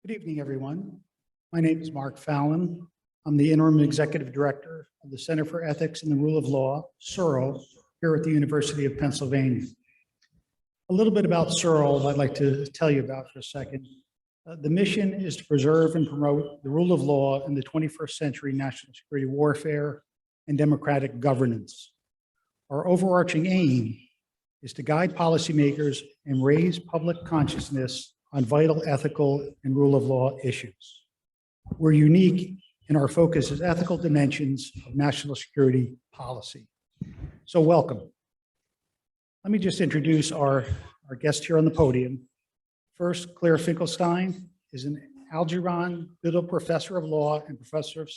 Good evening, everyone. My name is Mark Fallon. I'm the Interim Executive Director of the Center for Ethics and the Rule of Law, CERL, here at the University of Pennsylvania. A little bit about CERL I'd like to tell you about for a second. The mission is to preserve and promote the rule of law in the 21st century national security warfare and democratic governance. Our overarching aim is to guide policymakers and raise public consciousness on vital ethical and rule of law issues. We're unique in our focus as ethical dimensions of national security policy. So welcome. Let me just introduce our guest here on the podium. First, Claire Finkelstein is an Algernon Biddle Professor of Law and Professor of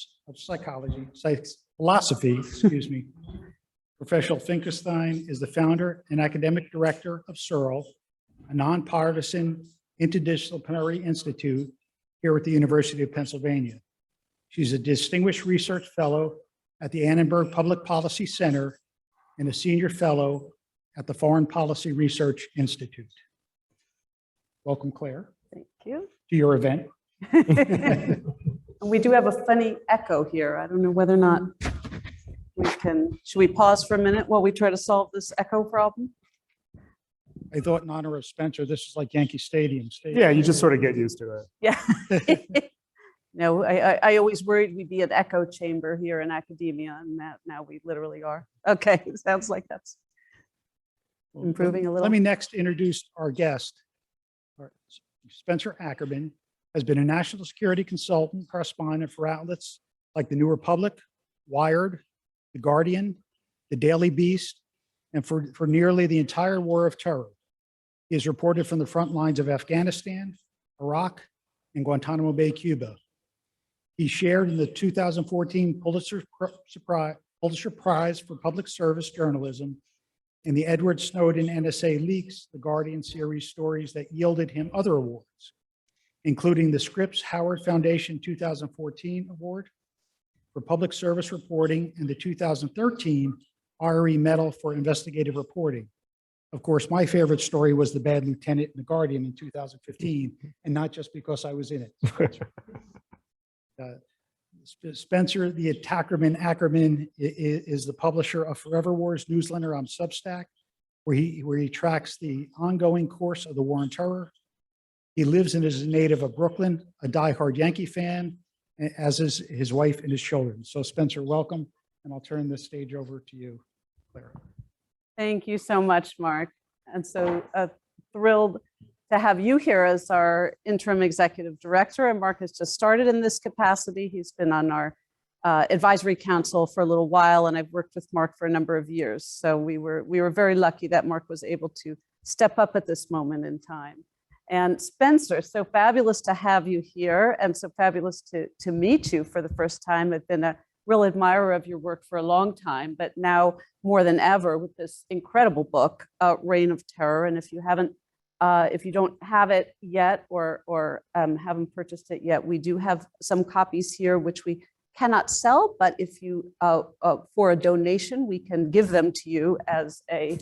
Philosophy, excuse me. Professor Finkelstein is the founder and academic director of CERL, a nonpartisan interdisciplinary institute here at the University of Pennsylvania. She's a distinguished research fellow at the Annenberg Public Policy Center and a senior fellow at the Foreign Policy Research Institute. Welcome, Claire. Thank you. To your event. We do have a funny echo here. I don't know whether or not we can, should we pause for a minute while we try to solve this echo problem? I thought in honor of Spencer, this is like Yankee Stadium. Yeah, you just sort of get used to it. Yeah. No, I always worried we'd be an echo chamber here in academia, and that now we literally are. Okay, sounds like that's improving a little. Let me next introduce our guest. Spencer Ackerman has been a national security consultant, correspondent for outlets like the New Republic, Wired, The Guardian, The Daily Beast, and for nearly the entire war of terror. He has reported from the front lines of Afghanistan, Iraq, and Guantanamo Bay, Cuba. He shared in the 2014 Pulitzer Prize for Public Service Journalism and the Edward Snowden NSA leaks, The Guardian series stories that yielded him other awards, including the Scripps Howard Foundation 2014 Award for Public Service Reporting and the 2013 RE Medal for Investigative Reporting. Of course, my favorite story was the bad lieutenant in The Guardian in 2015, and not just because I was in it. Spencer, the Ackerman is the publisher of Forever Wars newsletter on Substack, where he tracks the ongoing course of the war on terror. He lives and is a native of Brooklyn, a diehard Yankee fan, as is his wife and his children. So Spencer, welcome, and I'll turn this stage over to you, Clara. Thank you so much, Mark. And so thrilled to have you here as our interim executive director. And Mark has just started in this capacity. He's been on our advisory council for a little while, and I've worked with Mark for a number of years. So we were very lucky that Mark was able to step up at this moment in time. And Spencer, so fabulous to have you here, and so fabulous to meet you for the first time. I've been a real admirer of your work for a long time, but now more than ever with this incredible book, Reign of Terror. And if you don't have it yet or haven't purchased it yet, we do have some copies here which we cannot sell, but if you for a donation, we can give them to you as a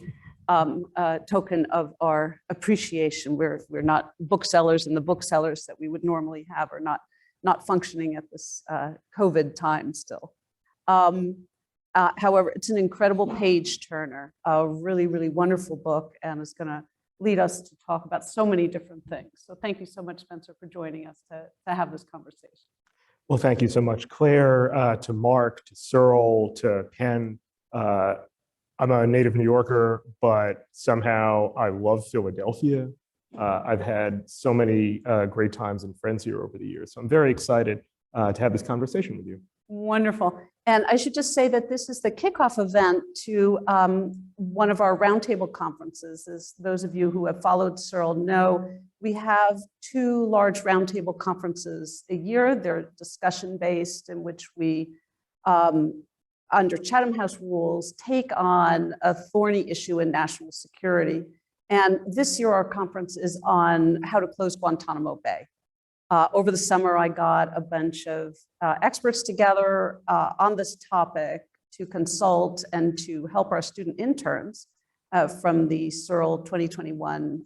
token of our appreciation. We're not booksellers, and the booksellers that we would normally have are not functioning at this COVID time still. However, it's an incredible page turner, a really, really wonderful book, and it's going to lead us to talk about so many different things. So thank you so much, Spencer, for joining us to have this conversation. Well, thank you so much, Claire, to Mark, to CERL, to Penn. I'm a native New Yorker, but somehow I love Philadelphia. I've had so many great times and friends here over the years. So I'm very excited to have this conversation with you. Wonderful. And I should just say that this is the kickoff event to one of our roundtable conferences. As those of you who have followed CERL know, we have 2 large roundtable conferences a year. They're discussion-based, in which we, under Chatham House rules, take on a thorny issue in national security. And this year, our conference is on how to close Guantanamo Bay. Over the summer, I got a bunch of experts together on this topic to consult and to help our student interns from the CERL 2021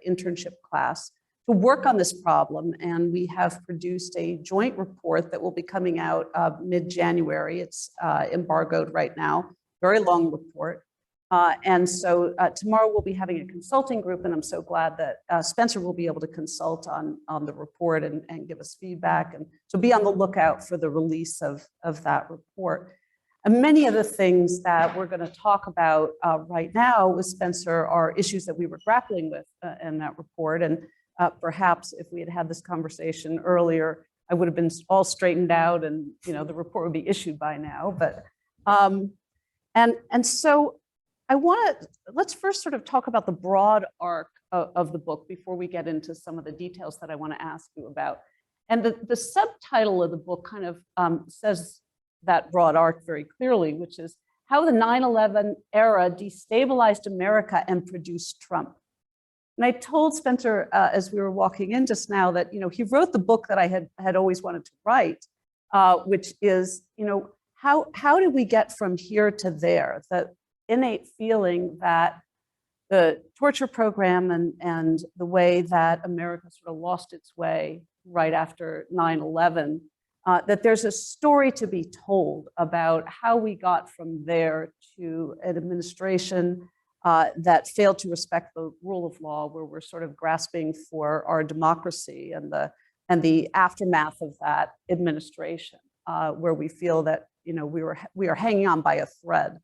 internship class work on this problem. And we have produced a joint report that will be coming out mid-January. It's embargoed right now, very long report. And so tomorrow we'll be having a consulting group, and I'm so glad that Spencer will be able to consult on the report and give us feedback. And so be on the lookout for the release of that report. And many of the things that we're going to talk about right now with Spencer are issues that we were grappling with in that report. And perhaps if we had had this conversation earlier, I would have been all straightened out, and the report would be issued by now. But and so let's first sort of talk about the broad arc of the book before we get into some of the details that I want to ask you about. And the subtitle of the book kind of says that broad arc very clearly, which is how the 9/11 era destabilized America and produced Trump. And I told Spencer as we were walking in just now that he wrote the book that I had always wanted to write, which is how did we get from here to there? That innate feeling that the torture program and the way that America sort of lost its way right after 9/11, that there's a story to be told about how we got from there to an administration that failed to respect the rule of law, where we're sort of grasping for our democracy, and the aftermath of that administration, where we feel that we are hanging on by a thread.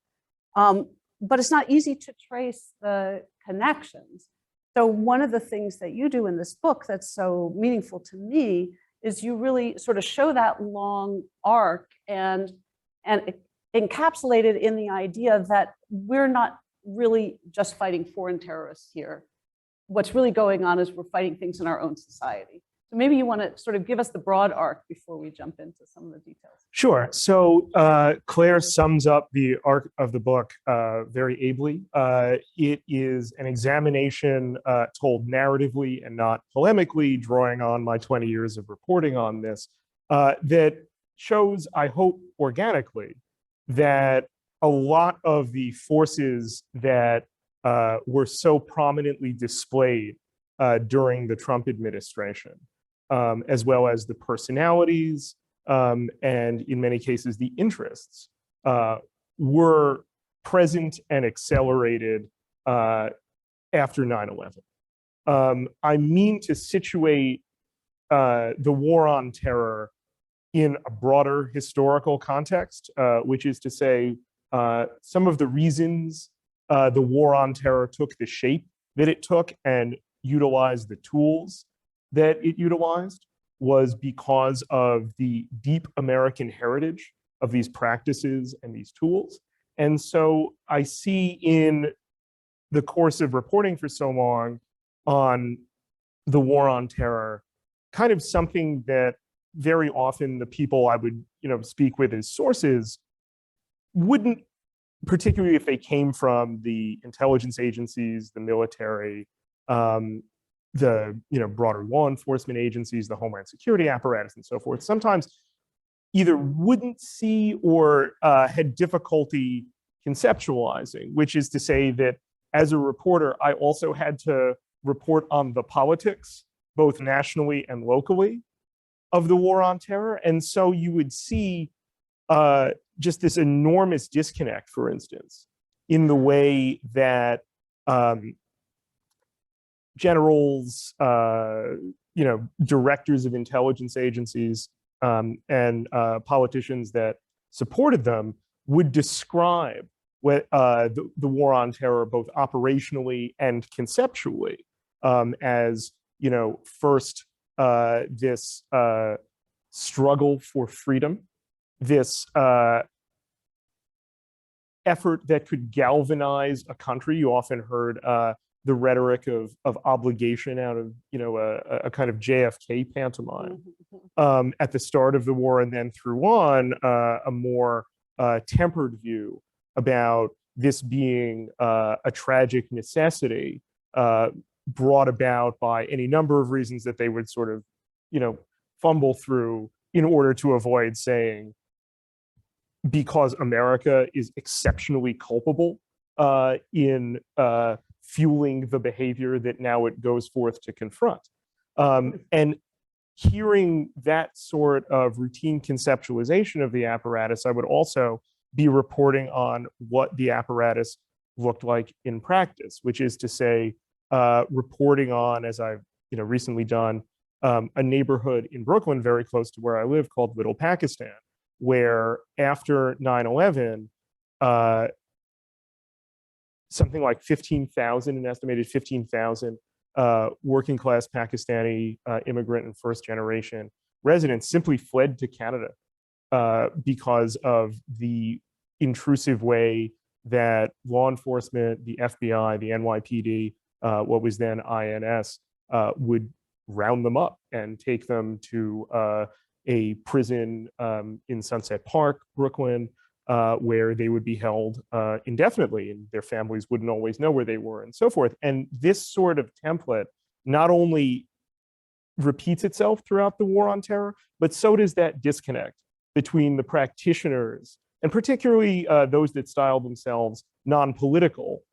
But it's not easy to trace the connections. So one of the things that you do in this book that's so meaningful to me is you really sort of show that long arc and encapsulate it in the idea that we're not really just fighting foreign terrorists here. What's really going on is we're fighting things in our own society. So maybe you want to sort of give us the broad arc before we jump into some of the details. Sure. So Claire sums up the arc of the book very ably. It is an examination told narratively and not polemically, drawing on my 20 years of reporting on this, that shows, I hope organically, that a lot of the forces that were so prominently displayed during the Trump administration, as well as the personalities, and in many cases, the interests, were present and accelerated after 9/11. I mean to situate the war on terror in a broader historical context, which is to say, some of the reasons the war on terror took the shape that it took and utilized the tools that it utilized was because of the deep American heritage of these practices and these tools. And so I see in the course of reporting for so long on the war on terror, kind of something that very often the people I would speak with as sources wouldn't, particularly if they came from the intelligence agencies, the military, the broader law enforcement agencies, the Homeland Security apparatus, and so forth, sometimes either wouldn't see or had difficulty conceptualizing, which is to say that as a reporter, I also had to report on the politics, both nationally and locally, of the war on terror. And so you would see just this enormous disconnect, for instance, in the way that generals, directors of intelligence agencies, and politicians that supported them would describe what the war on terror, both operationally and conceptually, as first this struggle for freedom, this effort that could galvanize a country. You often heard the rhetoric of obligation out of a kind of JFK pantomime at the start of the war, and then through on a more tempered view about this being a tragic necessity brought about by any number of reasons that they would sort of fumble through in order to avoid saying, because America is exceptionally culpable in fueling the behavior that now it goes forth to confront. And hearing that sort of routine conceptualization of the apparatus, I would also be reporting on what the apparatus looked like in practice, which is to say, reporting on, as I've recently done, a neighborhood in Brooklyn very close to where I live called Little Pakistan, where after 9/11, something like 15,000, an estimated 15,000 working class Pakistani immigrant and first generation residents simply fled to Canada because of the intrusive way that law enforcement, the FBI, the NYPD, what was then INS, would round them up and take them to a prison in Sunset Park, Brooklyn, where they would be held indefinitely, and their families wouldn't always know where they were, and so forth. And this sort of template not only repeats itself throughout the war on terror, but so does that disconnect between the practitioners, and particularly those that style themselves non-political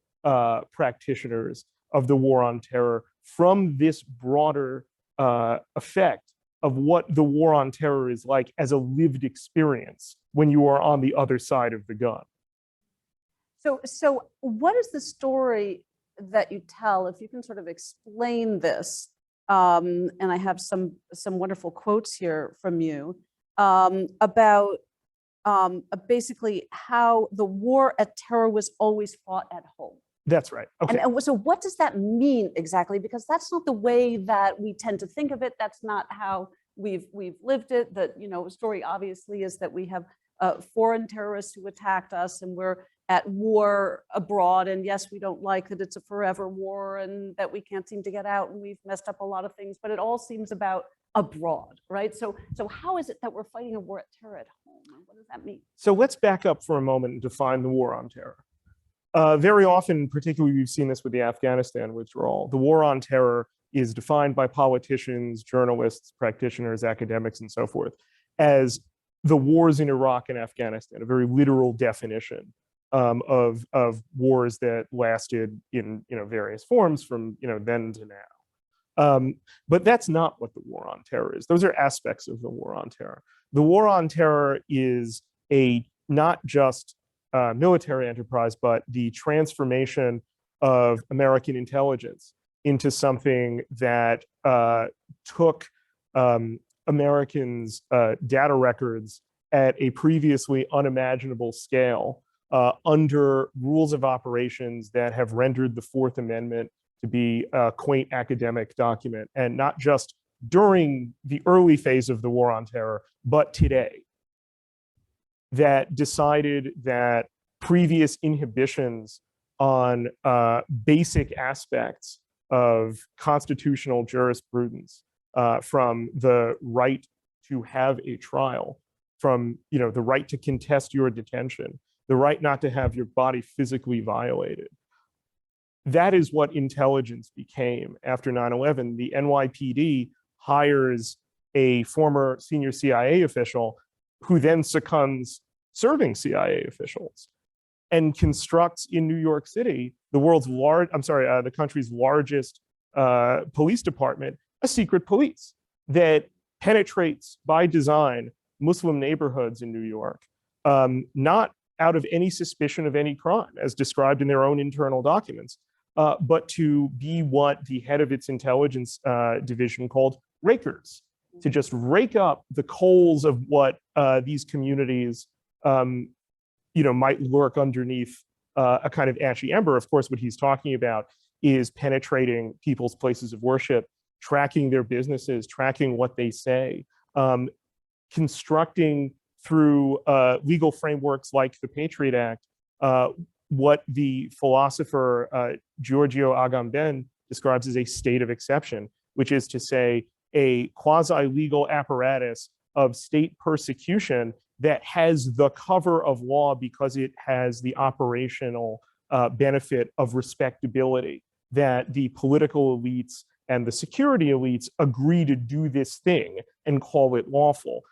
practitioners of the war on terror, from this broader effect of what the war on terror is like as a lived experience when you are on the other side of the gun. So what is the story that you tell, if you can sort of explain this? And I have some wonderful quotes here from you about basically how the war at terror was always fought at home. That's right. Okay. And so what does that mean exactly? Because that's not the way that we tend to think of it. That's not how we've lived it. The story obviously is that we have foreign terrorists who attacked us, and we're at war abroad. And yes, we don't like that it's a forever war and that we can't seem to get out, and we've messed up a lot of things, but it all seems about abroad, right? So how is it that we're fighting a war at terror at home? What does that mean? So let's back up for a moment and define the war on terror. Very often, particularly we've seen this with the Afghanistan withdrawal, the war on terror is defined by politicians, journalists, practitioners, academics, and so forth, as the wars in Iraq and Afghanistan, a very literal definition of wars that lasted in various forms from then to now. But that's not what the war on terror is. Those are aspects of the war on terror. The war on terror is not just military enterprise, but the transformation of American intelligence into something that took Americans' data records at a previously unimaginable scale under rules of operations that have rendered the Fourth Amendment to be a quaint academic document, and not just during the early phase of the war on terror, but today, that decided that previous inhibitions on basic aspects of constitutional jurisprudence, from the right to have a trial, from the right to contest your detention, the right not to have your body physically violated. That is what intelligence became after 9/11. The NYPD hires a former senior CIA official who then succumbs serving CIA officials, and constructs in New York City, the country's largest police department, a secret police that penetrates by design Muslim neighborhoods in New York, not out of any suspicion of any crime, as described in their own internal documents, but to be what the head of its intelligence division called rakers, to just rake up the coals of what these communities might lurk underneath a kind of ashy ember. Of course, what he's talking about is penetrating people's places of worship, tracking their businesses, tracking what they say, constructing through legal frameworks like the Patriot Act, what the philosopher Giorgio Agamben describes as a state of exception, which is to say a quasi-legal apparatus of state persecution that has the cover of law because it has the operational benefit of respectability, that the political elites and the security elites agree to do this thing and call it lawful.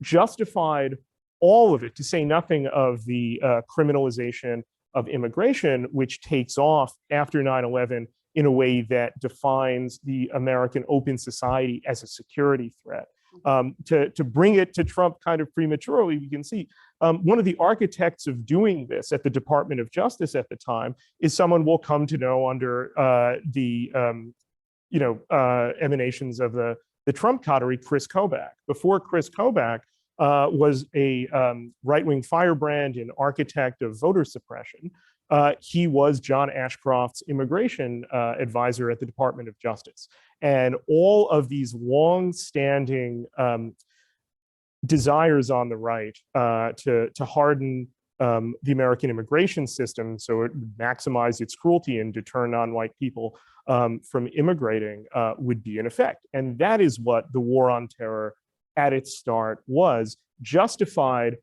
Justified all of it, to say nothing of the criminalization of immigration, which takes off after 9/11 in a way that defines the American open society as a security threat. To bring it to Trump kind of prematurely, we can see one of the architects of doing this at the Department of Justice at the time is someone we'll come to know under the emanations of the Trump coterie, Chris Kobach. Before Chris Kobach was a right-wing firebrand and architect of voter suppression, he was John Ashcroft's immigration advisor at the Department of Justice. And all of these long-standing desires on the right to harden the American immigration system so it would maximize its cruelty and deter non-white people from immigrating would be in effect. And that is what the war on terror at its start was, justified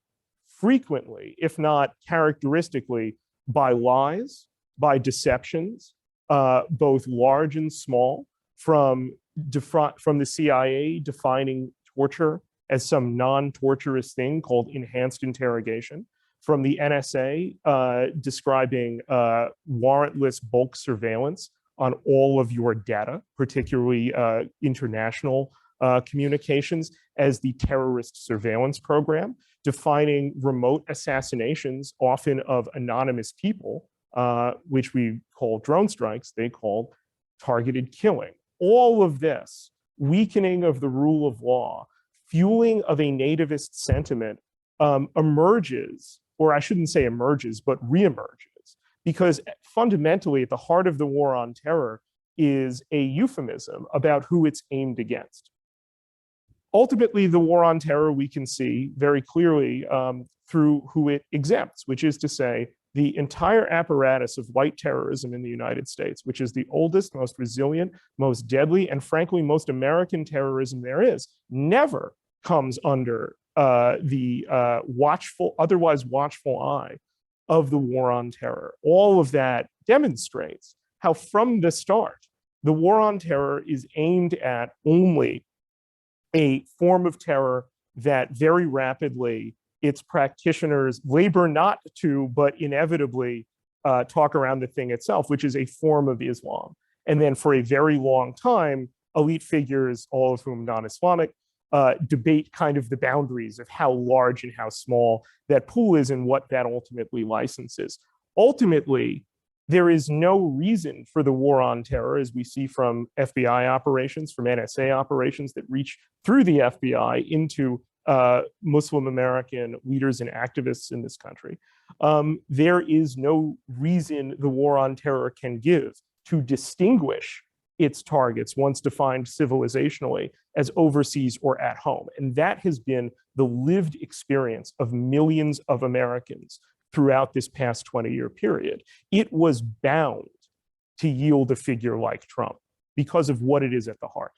frequently, if not characteristically, by lies, by deceptions, both large and small, from the CIA defining torture as some non-torturous thing called enhanced interrogation, from the NSA describing warrantless bulk surveillance on all of your data, particularly international communications, as the terrorist surveillance program, defining remote assassinations, often of anonymous people, which we call drone strikes, they call targeted killing. All of this weakening of the rule of law, fueling of a nativist sentiment emerges, or I shouldn't say emerges, but reemerges, because fundamentally at the heart of the war on terror is a euphemism about who it's aimed against. Ultimately, the war on terror we can see very clearly through who it exempts, which is to say the entire apparatus of white terrorism in the United States, which is the oldest, most resilient, most deadly, and frankly, most American terrorism there is, never comes under the otherwise watchful eye of the war on terror. All of that demonstrates how from the start, the war on terror is aimed at only a form of terror that very rapidly its practitioners labor not to, but inevitably talk around the thing itself, which is a form of Islam. And then for a very long time, elite figures, all of whom non-Islamic, debate kind of the boundaries of how large and how small that pool is and what that ultimately licenses. Ultimately, there is no reason for the war on terror, as we see from FBI operations, from NSA operations that reach through the FBI into Muslim American leaders and activists in this country. There is no reason the war on terror can give to distinguish its targets, once defined civilizationally, as overseas or at home. And that has been the lived experience of millions of Americans throughout this past 20-year period. It was bound to yield a figure like Trump because of what it is at the heart.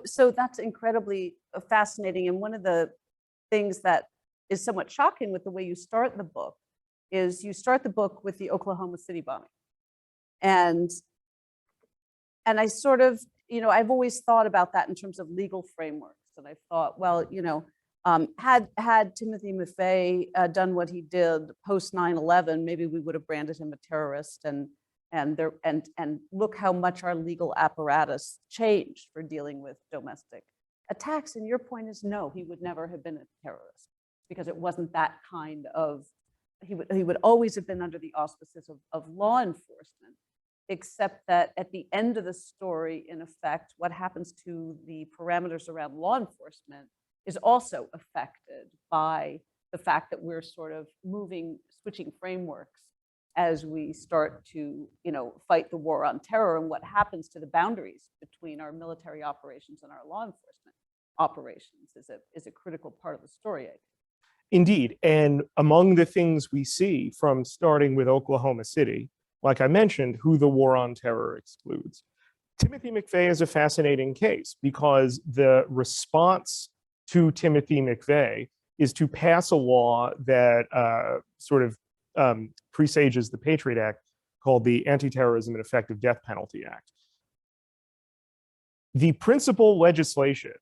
So that's incredibly fascinating. And one of the things that is somewhat shocking with the way you start the book is you start the book with the Oklahoma City bombing. And I sort of, I've always thought about that in terms of legal frameworks. And I thought, well, had Timothy McVeigh done what he did post 9/11, maybe we would have branded him a terrorist. And look how much our legal apparatus changed for dealing with domestic attacks. And your point is, no, he would never have been a terrorist because it wasn't that kind of, he would always have been under the auspices of law enforcement, except that at the end of the story, in effect, what happens to the parameters around law enforcement is also affected by the fact that we're sort of switching frameworks as we start to, fight the war on terror, and what happens to the boundaries between our military operations and our law enforcement operations is a critical part of the story, I think. Indeed, and among the things we see from starting with Oklahoma City, like I mentioned, who the war on terror excludes. Timothy McVeigh is a fascinating case because the response to Timothy McVeigh is to pass a law that presages the Patriot Act, called the Anti-Terrorism and Effective Death Penalty Act. The principal legislation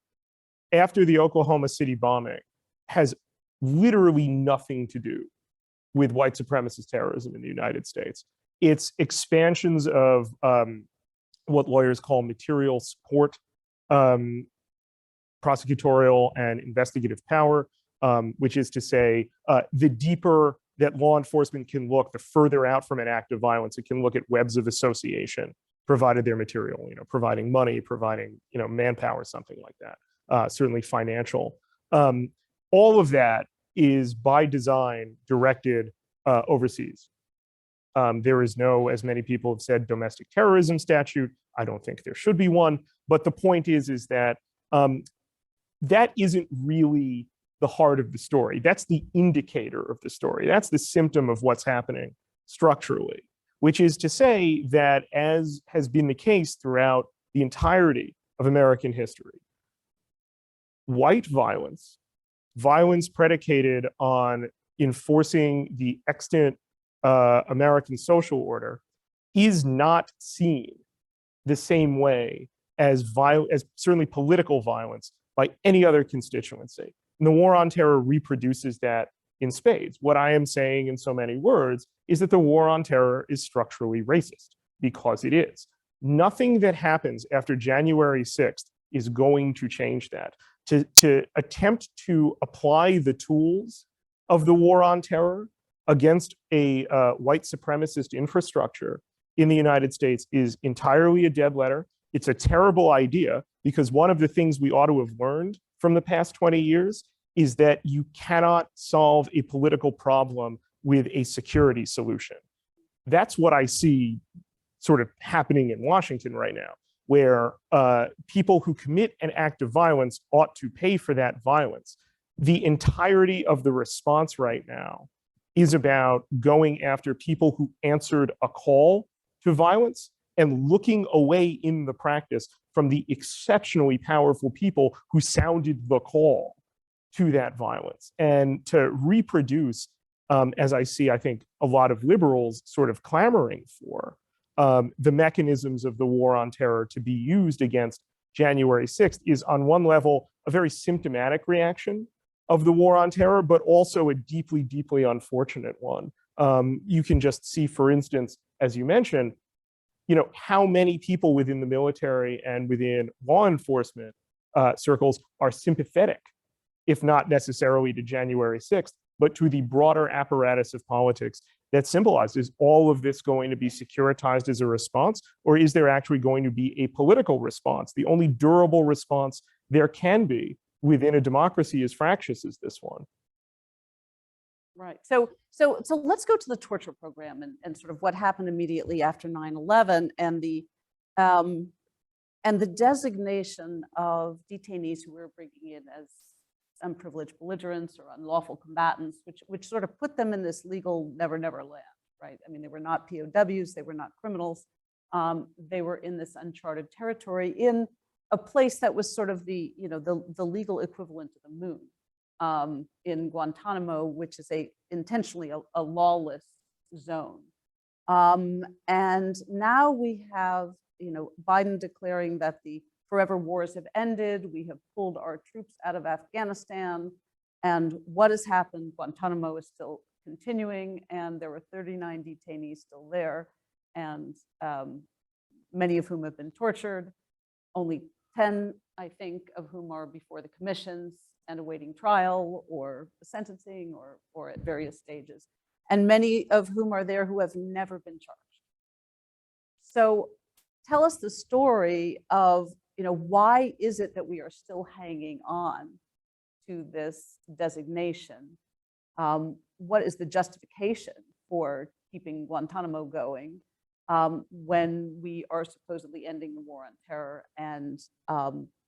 after the Oklahoma City bombing has literally nothing to do with white supremacist terrorism in the United States. It's expansions of what lawyers call material support, prosecutorial and investigative power, which is to say, the deeper that law enforcement can look, the further out from an act of violence, it can look at webs of association, provided their material, providing money, providing, manpower, something like that, certainly financial. All of that is by design directed overseas. There is no, as many people have said, domestic terrorism statute. I don't think there should be one. But the point is that that isn't really the heart of the story. That's the indicator of the story. That's the symptom of what's happening structurally, which is to say that, as has been the case throughout the entirety of American history, white violence, violence predicated on enforcing the extant American social order, is not seen the same way as certainly political violence by any other constituency. And the war on terror reproduces that in spades. What I am saying in so many words is that the war on terror is structurally racist, because it is. Nothing that happens after January 6th is going to change that. To attempt to apply the tools of the war on terror against a white supremacist infrastructure in the United States is entirely a dead letter. It's a terrible idea, because one of the things we ought to have learned from the past 20 years is that you cannot solve a political problem with a security solution. That's what I see sort of happening in Washington right now, where people who commit an act of violence ought to pay for that violence. The entirety of the response right now is about going after people who answered a call to violence and looking away in the practice from the exceptionally powerful people who sounded the call to that violence. And to reproduce, as I see, I think, a lot of liberals sort of clamoring for, the mechanisms of the war on terror to be used against January 6th is, on one level, a very symptomatic reaction of the war on terror, but also a deeply, deeply unfortunate one. You can just see, for instance, as you mentioned, how many people within the military and within law enforcement circles are sympathetic, if not necessarily to January 6th, but to the broader apparatus of politics that symbolizes all of this going to be securitized as a response, or is there actually going to be a political response? The only durable response there can be within a democracy as fractious as this one. Right. So let's go to the torture program and sort of what happened immediately after 9/11 and the designation of detainees who were bringing in as unprivileged belligerents or unlawful combatants, which sort of put them in this legal never land, right? I mean, they were not POWs, they were not criminals. They were in this uncharted territory in a place that was sort of the legal equivalent to the moon, in Guantanamo, which is intentionally a lawless zone. And now we have, Biden declaring that the forever wars have ended. We have pulled our troops out of Afghanistan. And what has happened? Guantanamo is still continuing, and there were 39 detainees still there, and many of whom have been tortured. Only 10, I think, of whom are before the commissions and awaiting trial or sentencing or at various stages, and many of whom are there who have never been charged. So tell us the story of, why is it that we are still hanging on to this designation? What is the justification for keeping Guantanamo going when we are supposedly ending the war on terror and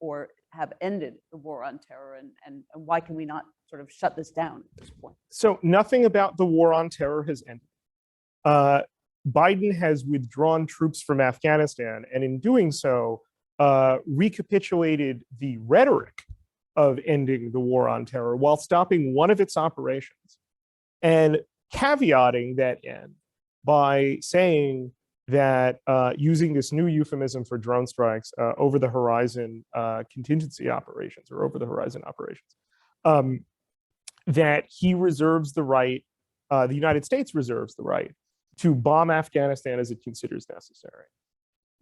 or have ended the war on terror, and why can we not sort of shut this down at this point? So nothing about the war on terror has ended. Biden has withdrawn troops from Afghanistan, and in doing so, recapitulated the rhetoric of ending the war on terror while stopping one of its operations and caveating that end by saying that, using this new euphemism for drone strikes, over the horizon contingency operations or over the horizon operations, that he reserves the right, the United States reserves the right to bomb Afghanistan as it considers necessary.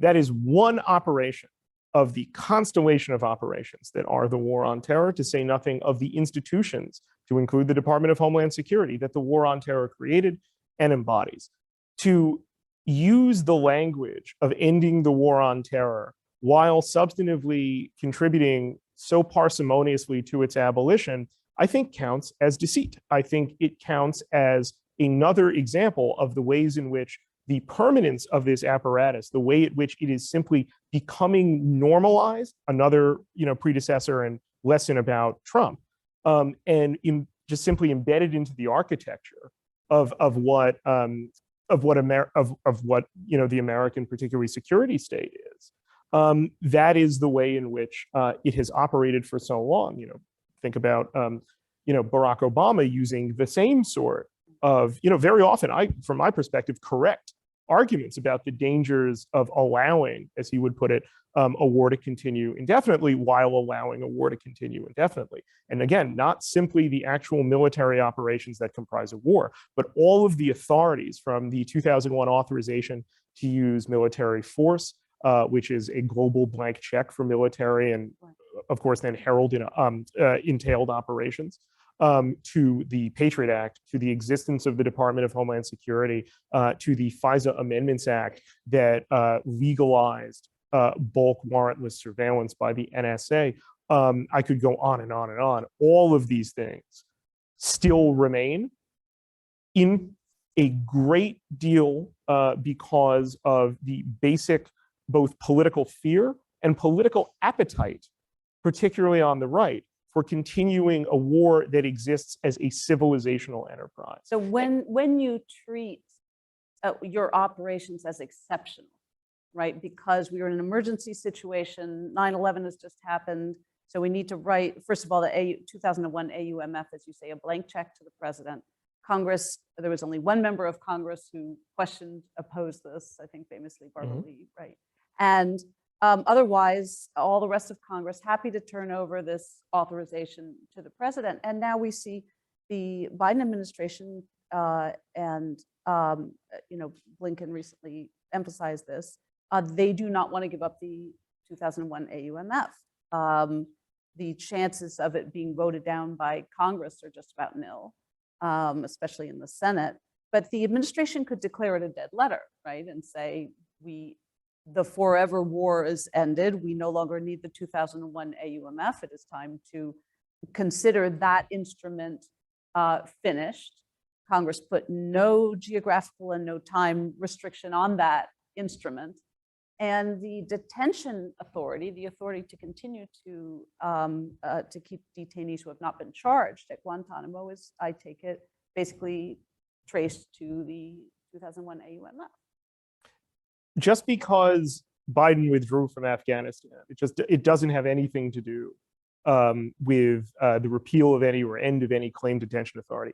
That is one operation of the constellation of operations that are the war on terror, to say nothing of the institutions, to include the Department of Homeland Security, that the war on terror created and embodies. To use the language of ending the war on terror while substantively contributing so parsimoniously to its abolition, I think counts as deceit. I think it counts as another example of the ways in which the permanence of this apparatus, the way at which it is simply becoming normalized, another predecessor and lesson about Trump, just simply embedded into the architecture of what the American, particularly security state is. That is the way in which it has operated for so long. Think about Barack Obama using the same sort of, very often, from my perspective, correct arguments about the dangers of allowing, as he would put it, a war to continue indefinitely while allowing a war to continue indefinitely. And again, not simply the actual military operations that comprise a war, but all of the authorities, from the 2001 authorization to use military force, which is a global blank check for military and, of course, then heralded entailed operations, to the Patriot Act, to the existence of the Department of Homeland Security, to the FISA Amendments Act that legalized bulk warrantless surveillance by the NSA. I could go on and on and on. All of these things still remain in a great deal because of the basic both political fear and political appetite, particularly on the right, for continuing a war that exists as a civilizational enterprise. So when you treat your operations as exceptional, right? Because we were in an emergency situation, 9/11 has just happened. So we need to write, first of all, the 2001 AUMF, as you say, a blank check to the president. Congress, there was only one member of Congress who opposed this, I think famously Barbara Lee, right? And otherwise, all the rest of Congress happy to turn over this authorization to the president. And now we see the Biden administration and Blinken recently emphasized this. They do not want to give up the 2001 AUMF. The chances of it being voted down by Congress are just about nil, especially in the Senate. But the administration could declare it a dead letter, right? And say, the forever war is ended. We no longer need the 2001 AUMF. It is time to consider that instrument finished. Congress put no geographical and no time restriction on that instrument. And the detention authority, the authority to continue to keep detainees who have not been charged at Guantanamo, is, I take it, basically traced to the 2001 AUMF. Just because Biden withdrew from Afghanistan, it doesn't have anything to do with the repeal of any or end of any claim detention authority.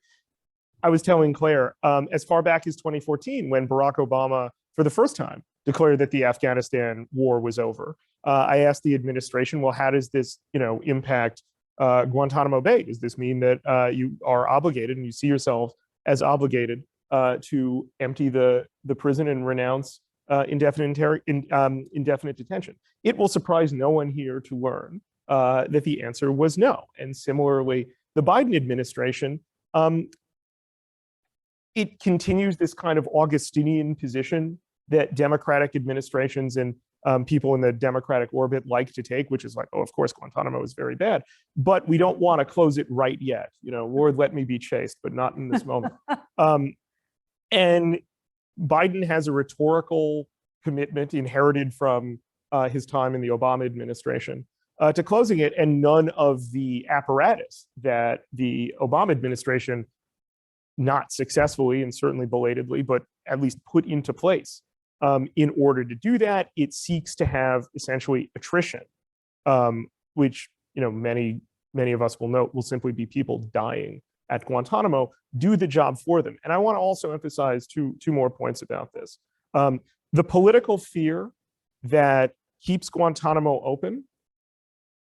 I was telling Claire, as far back as 2014, when Barack Obama, for the first time, declared that the Afghanistan war was over, I asked the administration, well, how does this, impact Guantanamo Bay? Does this mean that you are obligated and you see yourself as obligated to empty the prison and renounce indefinite detention? It will surprise no one here to learn that the answer was no. And similarly, the Biden administration, it continues this kind of Augustinian position that Democratic administrations and people in the Democratic orbit like to take, which is like, oh, of course, Guantanamo is very bad, but we don't want to close it right yet. Lord, let me be chaste, but not in this moment. And Biden has a rhetorical commitment inherited from his time in the Obama administration to closing it, and none of the apparatus that the Obama administration, not successfully and certainly belatedly, but at least put into place in order to do that. It seeks to have essentially attrition, which many of us will note will simply be people dying at Guantanamo, do the job for them. And I want to also emphasize two more points about this. The political fear that keeps Guantanamo open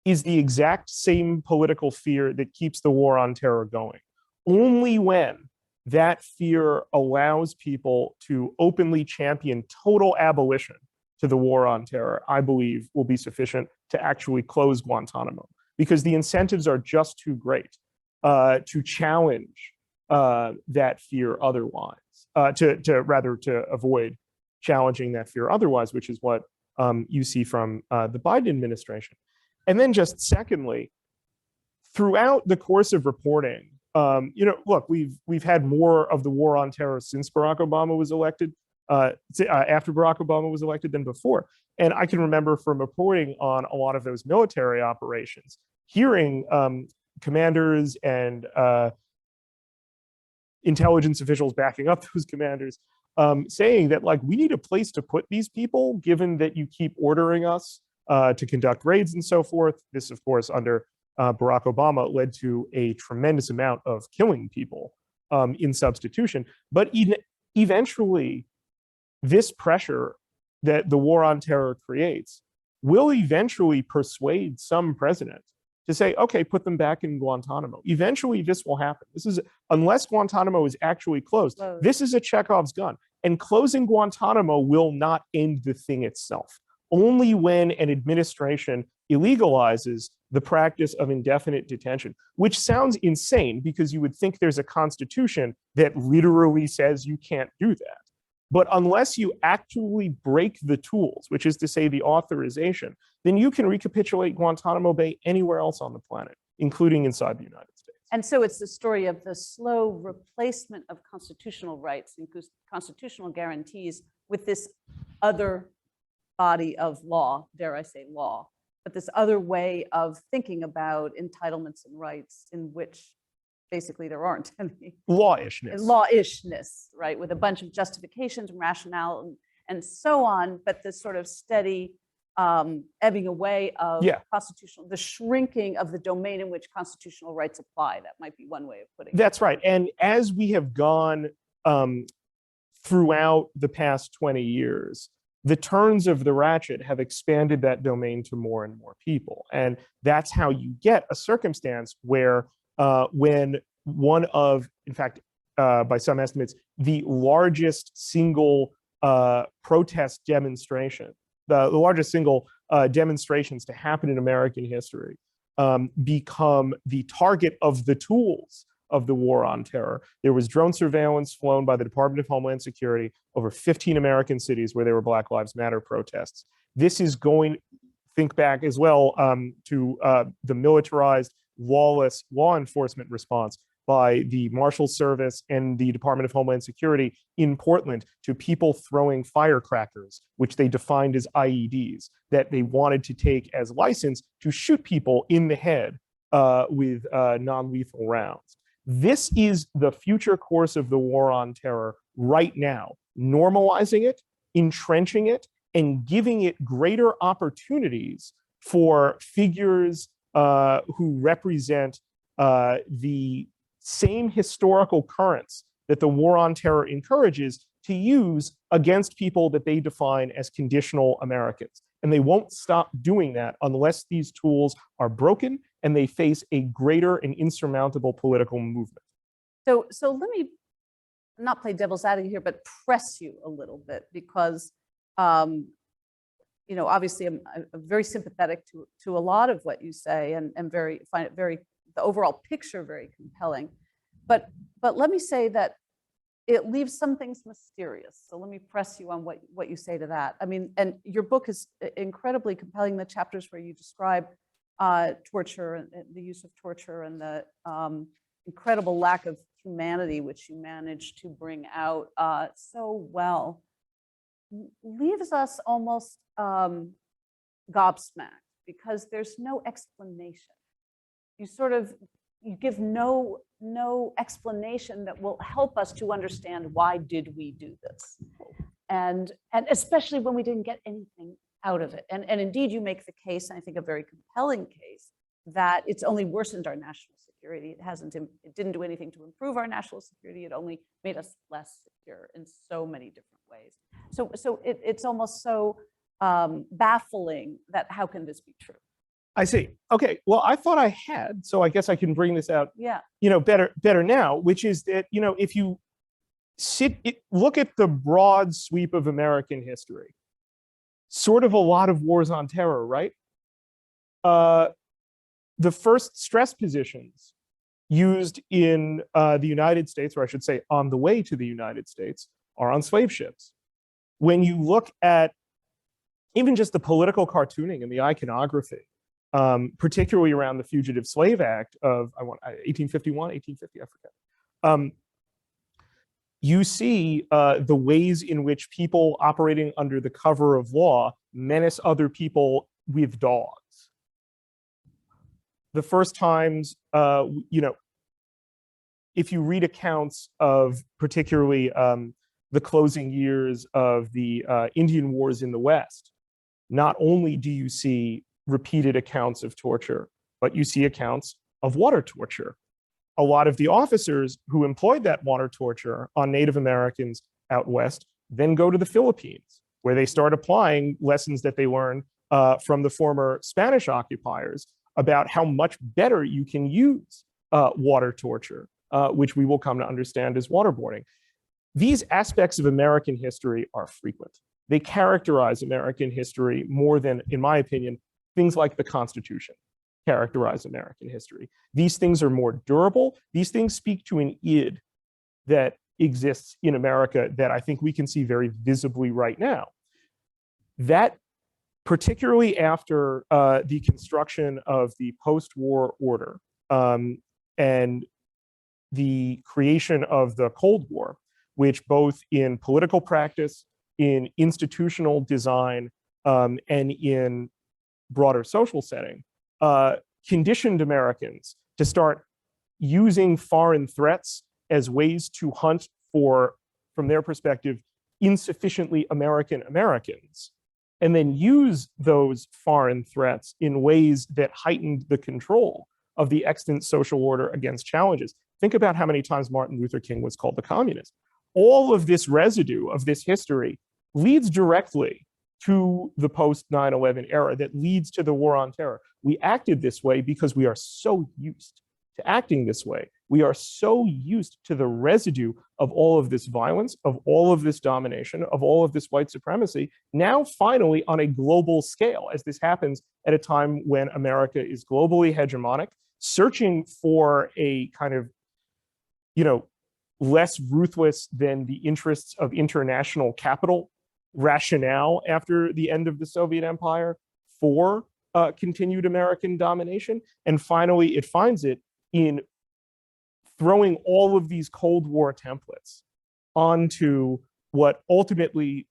is the exact same political fear that keeps the war on terror going. Only when that fear allows people to openly champion total abolition to the war on terror, I believe, will be sufficient to actually close Guantanamo, because the incentives are just too great to challenge that fear otherwise, to avoid challenging that fear otherwise, which is what you see from the Biden administration. And then just secondly, throughout the course of reporting, look, we've had more of the war on terror since Barack Obama was elected, after Barack Obama was elected than before. And I can remember from reporting on a lot of those military operations, hearing commanders and intelligence officials backing up those commanders saying that, like, we need a place to put these people, given that you keep ordering us to conduct raids and so forth. This, of course, under Barack Obama led to a tremendous amount of killing people in substitution. But eventually, this pressure that the war on terror creates will eventually persuade some president to say, okay, put them back in Guantanamo. Eventually, this will happen. This is, unless Guantanamo is actually closed, this is a Chekhov's gun. And closing Guantanamo will not end the thing itself. Only when an administration illegalizes the practice of indefinite detention, which sounds insane because you would think there's a constitution that literally says you can't do that. But unless you actually break the tools, which is to say the authorization, then you can recapitulate Guantanamo Bay anywhere else on the planet, including inside the United States. And so it's the story of the slow replacement of constitutional rights and constitutional guarantees with this other body of law, dare I say law, but this other way of thinking about entitlements and rights in which basically there aren't any. Lawishness, right, with a bunch of justifications and rationale and so on, but this sort of steady ebbing away of the shrinking of the domain in which constitutional rights apply. That might be one way of putting it. That's right. And as we have gone throughout the past 20 years, the turns of the ratchet have expanded that domain to more and more people. And that's how you get a circumstance where when one of, in fact, by some estimates, the largest single protest demonstration, the largest single demonstrations to happen in American history, become the target of the tools of the war on terror. There was drone surveillance flown by the Department of Homeland Security over 15 American cities where there were Black Lives Matter protests. This is going, think back as well to the militarized, lawless law enforcement response by the Marshal Service and the Department of Homeland Security in Portland to people throwing firecrackers, which they defined as IEDs, that they wanted to take as license to shoot people in the head with non-lethal rounds. This is the future course of the war on terror right now, normalizing it, entrenching it, and giving it greater opportunities for figures who represent the same historical currents that the war on terror encourages to use against people that they define as conditional Americans. And they won't stop doing that unless these tools are broken and they face a greater and insurmountable political movement. So let me not play devil's advocate here, but press you a little bit because, obviously I'm very sympathetic to a lot of what you say and find it very, the overall picture very compelling. But let me say that it leaves some things mysterious. So let me press you on what you say to that. I mean, and your book is incredibly compelling, the chapters where you describe torture and the use of torture and the incredible lack of humanity which you managed to bring out so well, leaves us almost gobsmacked because there's no explanation. You give no explanation that will help us to understand why did we do this, and especially when we didn't get anything out of it. And indeed, you make the case, and I think a very compelling case, that it's only worsened our national security. It didn't do anything to improve our national security. It only made us less secure in so many different ways. So it's almost so baffling that how can this be true? I see. Okay. Well, I thought I had, so I guess I can bring this out. Yeah. Better now, which is that if you look at the broad sweep of American history, sort of a lot of wars on terror, right? The first stress positions used in the United States, or I should say on the way to the United States, are on slave ships. When you look at even just the political cartooning and the iconography, particularly around the Fugitive Slave Act of 1851, 1850, I forget. You see the ways in which people operating under the cover of law menace other people with dogs. The first times, if you read accounts of particularly the closing years of the Indian Wars in the West, not only do you see repeated accounts of torture, but you see accounts of water torture. A lot of the officers who employed that water torture on Native Americans out west then go to the Philippines, where they start applying lessons that they learned from the former Spanish occupiers about how much better you can use water torture, which we will come to understand as waterboarding. These aspects of American history are frequent. They characterize American history more than, in my opinion, things like the Constitution characterize American history. These things are more durable. These things speak to an id that exists in America that I think we can see very visibly right now. That, particularly after the construction of the post-war order and the creation of the Cold War, which both in political practice, in institutional design, and in broader social setting, conditioned Americans to start using foreign threats as ways to hunt for, from their perspective, insufficiently American Americans, and then use those foreign threats in ways that heightened the control of the extant social order against challenges. Think about how many times Martin Luther King was called the communist. All of this residue of this history leads directly to the post 9/11 era that leads to the war on terror. We acted this way because we are so used to acting this way. We are so used to the residue of all of this violence, of all of this domination, of all of this white supremacy, now finally on a global scale, as this happens at a time when America is globally hegemonic, searching for a kind of, less ruthless than the interests of international capital rationale after the end of the Soviet Empire for continued American domination. And finally, it finds it in throwing all of these Cold War templates onto what ultimately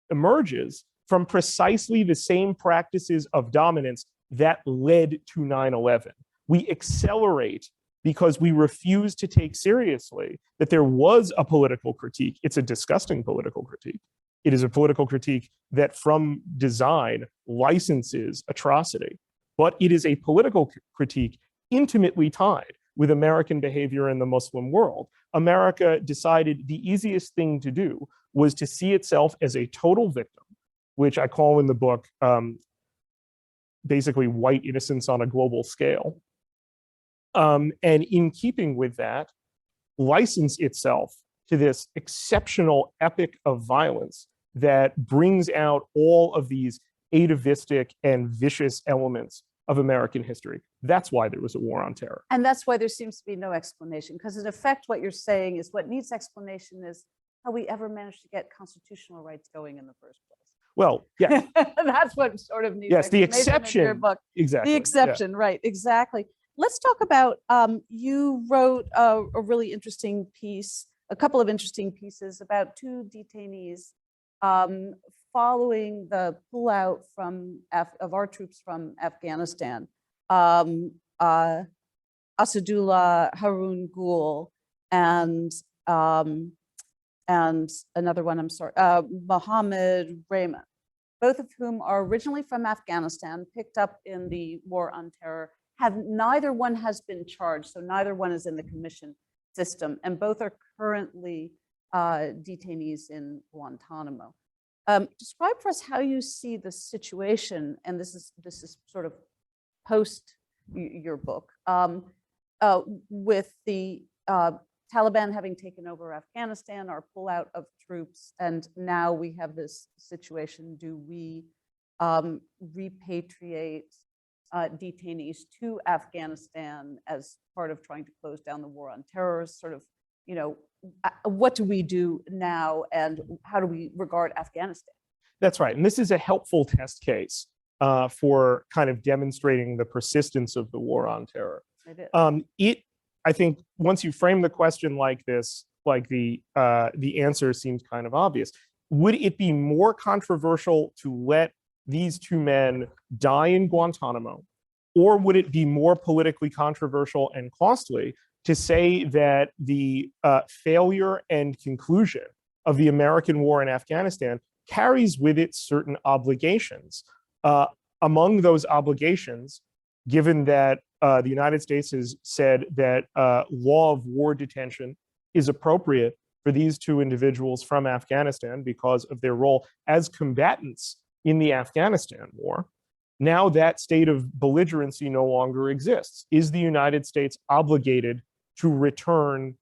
emerges from precisely the same practices of dominance that led to 9/11. We accelerate because we refuse to take seriously that there was a political critique. It's a disgusting political critique. It is a political critique that from design licenses atrocity, but it is a political critique intimately tied with American behavior in the Muslim world. America decided the easiest thing to do was to see itself as a total victim, which I call in the book basically white innocence on a global scale. And in keeping with that, license itself to this exceptional epic of violence that brings out all of these atavistic and vicious elements of American history. That's why there was a war on terror. And that's why there seems to be no explanation, because in effect, what you're saying is what needs explanation is how we ever managed to get constitutional rights going in the first place. Well, yeah. That's what sort of needs yes, the explanation in your exception. book. Exactly. The exception, yeah. Right, exactly. Let's talk about, you wrote a really interesting piece, a couple of interesting pieces about two detainees following the pullout from of our troops from Afghanistan. Asadullah Harun Ghul and another one, I'm sorry, Mohammed Rahman, both of whom are originally from Afghanistan, picked up in the war on terror. Neither one has been charged, so neither one is in the commission system, and both are currently detainees in Guantanamo. Describe for us how you see the situation, and this is sort of post your book, with the Taliban having taken over Afghanistan, our pullout of troops, and now we have this situation. Do we repatriate detainees to Afghanistan as part of trying to close down the war on terror? Sort of, what do we do now, and how do we regard Afghanistan? That's right. And this is a helpful test case for kind of demonstrating the persistence of the war on terror. It is. I think once you frame the question like this, like the answer seems kind of obvious. Would it be more controversial to let these two men die in Guantanamo, or would it be more politically controversial and costly to say that the failure and conclusion of the American war in Afghanistan carries with it certain obligations? Among those obligations, given that the United States has said that law of war detention is appropriate for these two individuals from Afghanistan because of their role as combatants in the Afghanistan war, now that state of belligerency no longer exists. Is the United States obligated to return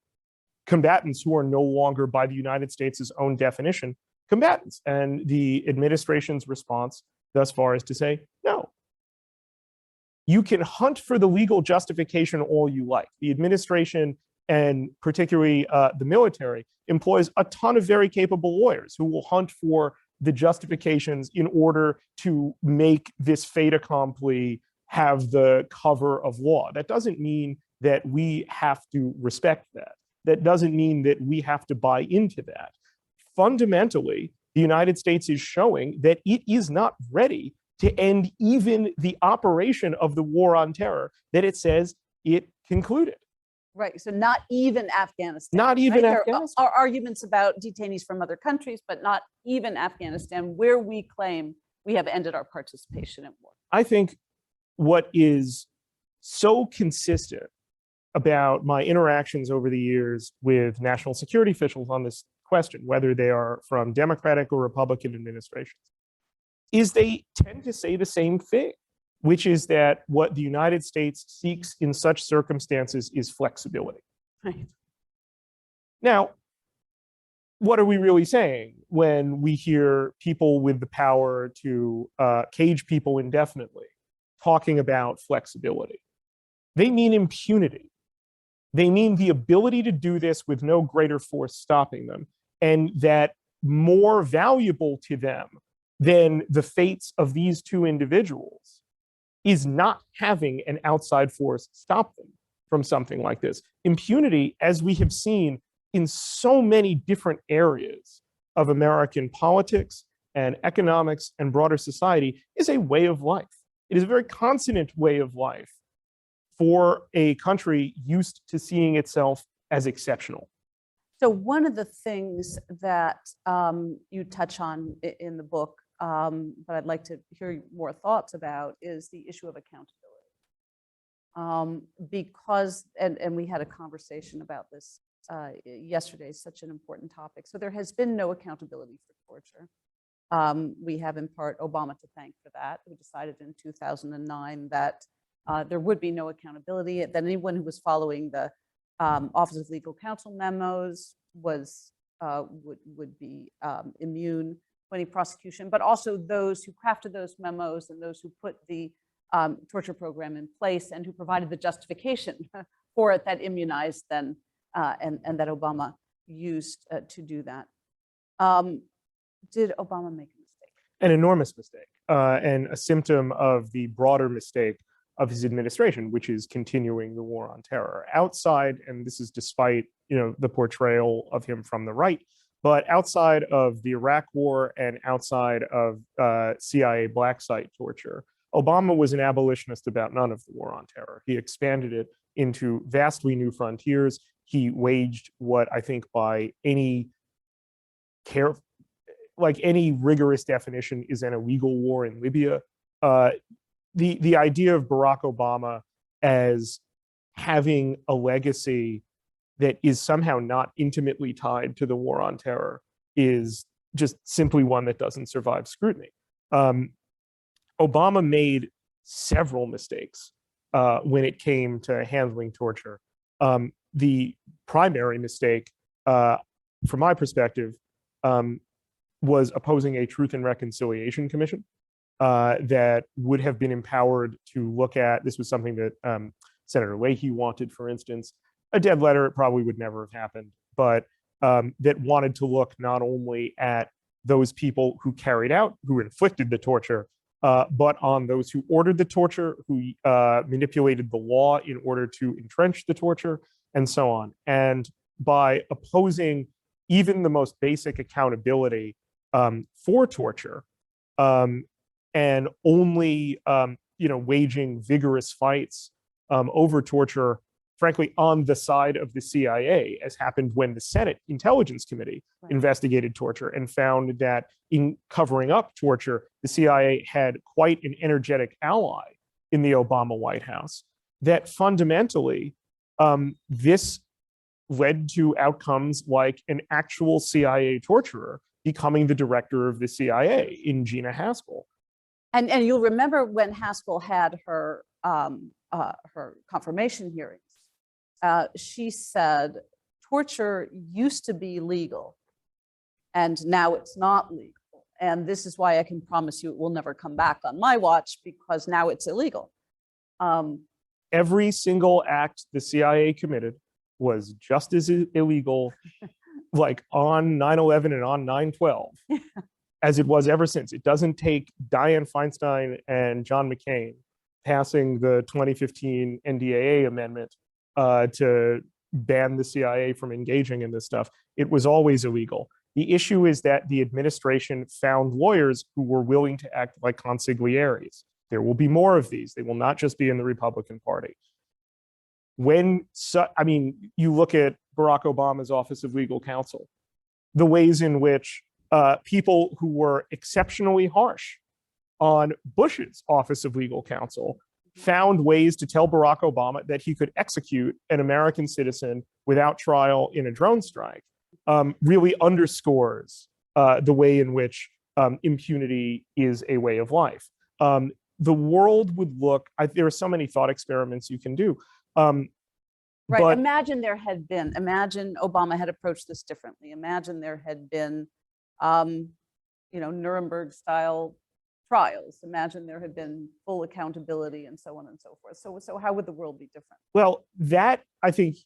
combatants who are no longer, by the United States' own definition, combatants? And the administration's response thus far is to say, no. You can hunt for the legal justification all you like. The administration, and particularly the military, employs a ton of very capable lawyers who will hunt for the justifications in order to make this fait accompli have the cover of law. That doesn't mean that we have to respect that. That doesn't mean that we have to buy into that. Fundamentally, the United States is showing that it is not ready to end even the operation of the war on terror that it says it concluded. Right. So not even Afghanistan. Not even right? Afghanistan. There are arguments about detainees from other countries, but not even Afghanistan, where we claim we have ended our participation in war. I think what is so consistent about my interactions over the years with national security officials on this question, whether they are from Democratic or Republican administrations, is they tend to say the same thing, which is that what the United States seeks in such circumstances is flexibility. Right. Now, what are we really saying when we hear people with the power to cage people indefinitely talking about flexibility? They mean impunity. They mean the ability to do this with no greater force stopping them, and that more valuable to them than the fates of these two individuals is not having an outside force stop them from something like this. Impunity, as we have seen in so many different areas of American politics and economics and broader society, is a way of life. It is a very consonant way of life for a country used to seeing itself as exceptional. So one of the things that you touch on in the book, but I'd like to hear more thoughts about, is the issue of accountability. Because, and we had a conversation about this yesterday, such an important topic. So there has been no accountability for torture. We have in part Obama to thank for that, who decided in 2009 that there would be no accountability, that anyone who was following the Office of Legal Counsel memos would be immune from any prosecution, but also those who crafted those memos and those who put the torture program in place and who provided the justification for it that immunized them and that Obama used to do that. Did Obama make a mistake? An enormous mistake, and a symptom of the broader mistake of his administration, which is continuing the war on terror. Outside, and this is despite the portrayal of him from the right, but outside of the Iraq War and outside of CIA black site torture, Obama was an abolitionist about none of the war on terror. He expanded it into vastly new frontiers. He waged what I think by any rigorous definition is an illegal war in Libya. The idea of Barack Obama as having a legacy that is somehow not intimately tied to the war on terror is just simply one that doesn't survive scrutiny. Obama made several mistakes when it came to handling torture. the primary mistake, from my perspective, was opposing a Truth and Reconciliation Commission that would have been empowered to look at, this was something that Senator Leahy wanted, for instance, a dead letter, it probably would never have happened, but that wanted to look not only at those people who carried out, who inflicted the torture, but on those who ordered the torture, who manipulated the law in order to entrench the torture, and so on. And by opposing even the most basic accountability for torture, and only waging vigorous fights over torture, frankly, on the side of the CIA, as happened when the Senate Intelligence Committee investigated torture and found that in covering up torture, the CIA had quite an energetic ally in the Obama White House, that fundamentally this led to outcomes like an actual CIA torturer becoming the director of the CIA in Gina Haspel. And you'll remember when Haspel had her confirmation hearings, she said, torture used to be legal and now it's not legal. And this is why I can promise you it will never come back on my watch, because now it's illegal. Every single act the CIA committed was just as illegal, like on 9/11 and on 9/12, as it was ever since. It doesn't take Dianne Feinstein and John McCain passing the 2015 NDAA amendment to ban the CIA from engaging in this stuff. It was always illegal. The issue is that the administration found lawyers who were willing to act like consiglieres. There will be more of these. They will not just be in the Republican Party. You look at Barack Obama's Office of Legal Counsel, the ways in which people who were exceptionally harsh on Bush's Office of Legal Counsel found ways to tell Barack Obama that he could execute an American citizen without trial in a drone strike, really underscores the way in which impunity is a way of life. The world would look, there are so many thought experiments you can do. Right. But imagine Obama had approached this differently. Imagine there had been, Nuremberg style trials. Imagine there had been full accountability and so on and so forth. So how would the world be different? Well, that, I think,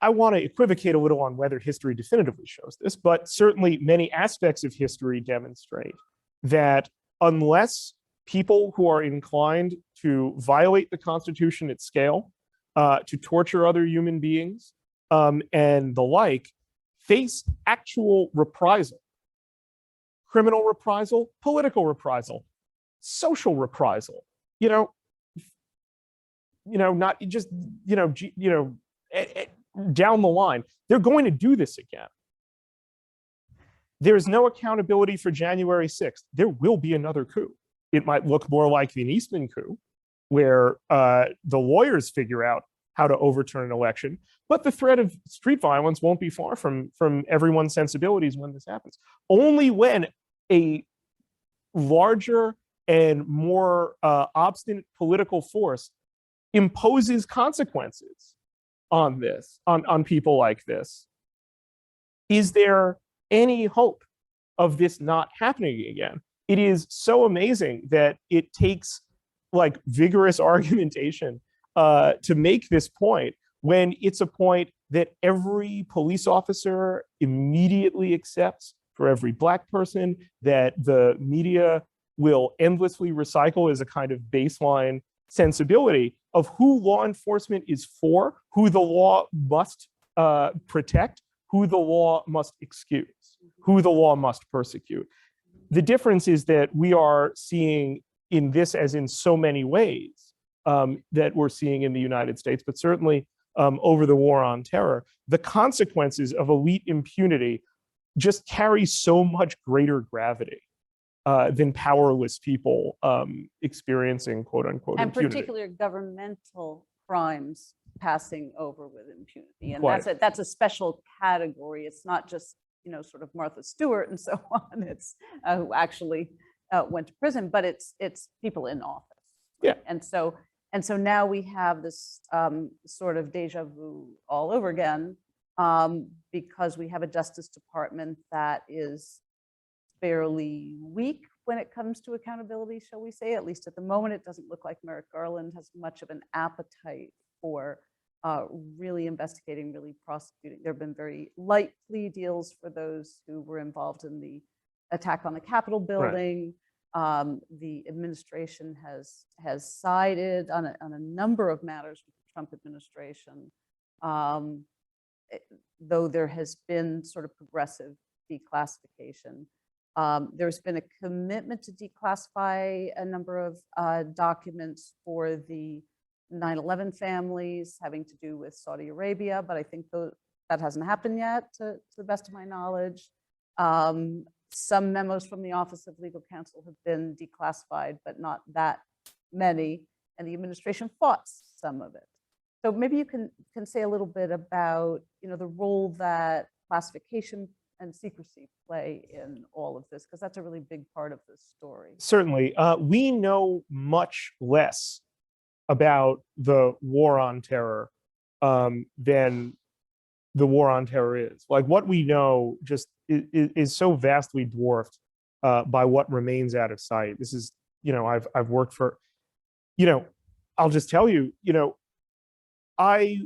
I want to equivocate a little on whether history definitively shows this, but certainly many aspects of history demonstrate that unless people who are inclined to violate the Constitution at scale, to torture other human beings, and the like, face actual reprisal, criminal reprisal, political reprisal, social reprisal, not just, down the line, they're going to do this again. There's no accountability for January 6th. There will be another coup. It might look more like the Eastman coup, where the lawyers figure out how to overturn an election, but the threat of street violence won't be far from everyone's sensibilities when this happens. Only when a larger and more obstinate political force imposes consequences on this, on people like this, is there any hope of this not happening again? It is so amazing that it takes like vigorous argumentation to make this point, when it's a point that every police officer immediately accepts, for every Black person, that the media will endlessly recycle as a kind of baseline sensibility of who law enforcement is for, who the law must protect, who the law must excuse, who the law must persecute. The difference is that we are seeing in this, as in so many ways, that we're seeing in the United States, but certainly over the war on terror, the consequences of elite impunity just carry so much greater gravity than powerless people experiencing quote unquote and impunity. particular governmental crimes passing over with impunity. And Quite. that's a special category. It's not just, sort of Martha Stewart and so on. It's who actually went to prison, but it's people in office. Yeah. And so And so now we have this sort of deja vu all over again, because we have a Justice Department that is fairly weak when it comes to accountability, shall we say. At least at the moment, it doesn't look like Merrick Garland has much of an appetite for really investigating, really prosecuting. There have been very light plea deals for those who were involved in the attack on the Capitol building. The administration has sided on a number of matters with the Trump administration, though there has been sort of progressive declassification. There's been a commitment to declassify a number of documents for the 9/11 families having to do with Saudi Arabia, but I think that hasn't happened yet, to the best of my knowledge. Some memos from the Office of Legal Counsel have been declassified, but not that many, and the administration fought some of it. So maybe you can say a little bit about, the role that classification and secrecy play in all of this, because that's a really big part of this story. Certainly. We know much less about the war on terror than the war on terror is. Like, what we know just is so vastly dwarfed by what remains out of sight. This is, I've worked for, I'll just tell you, I,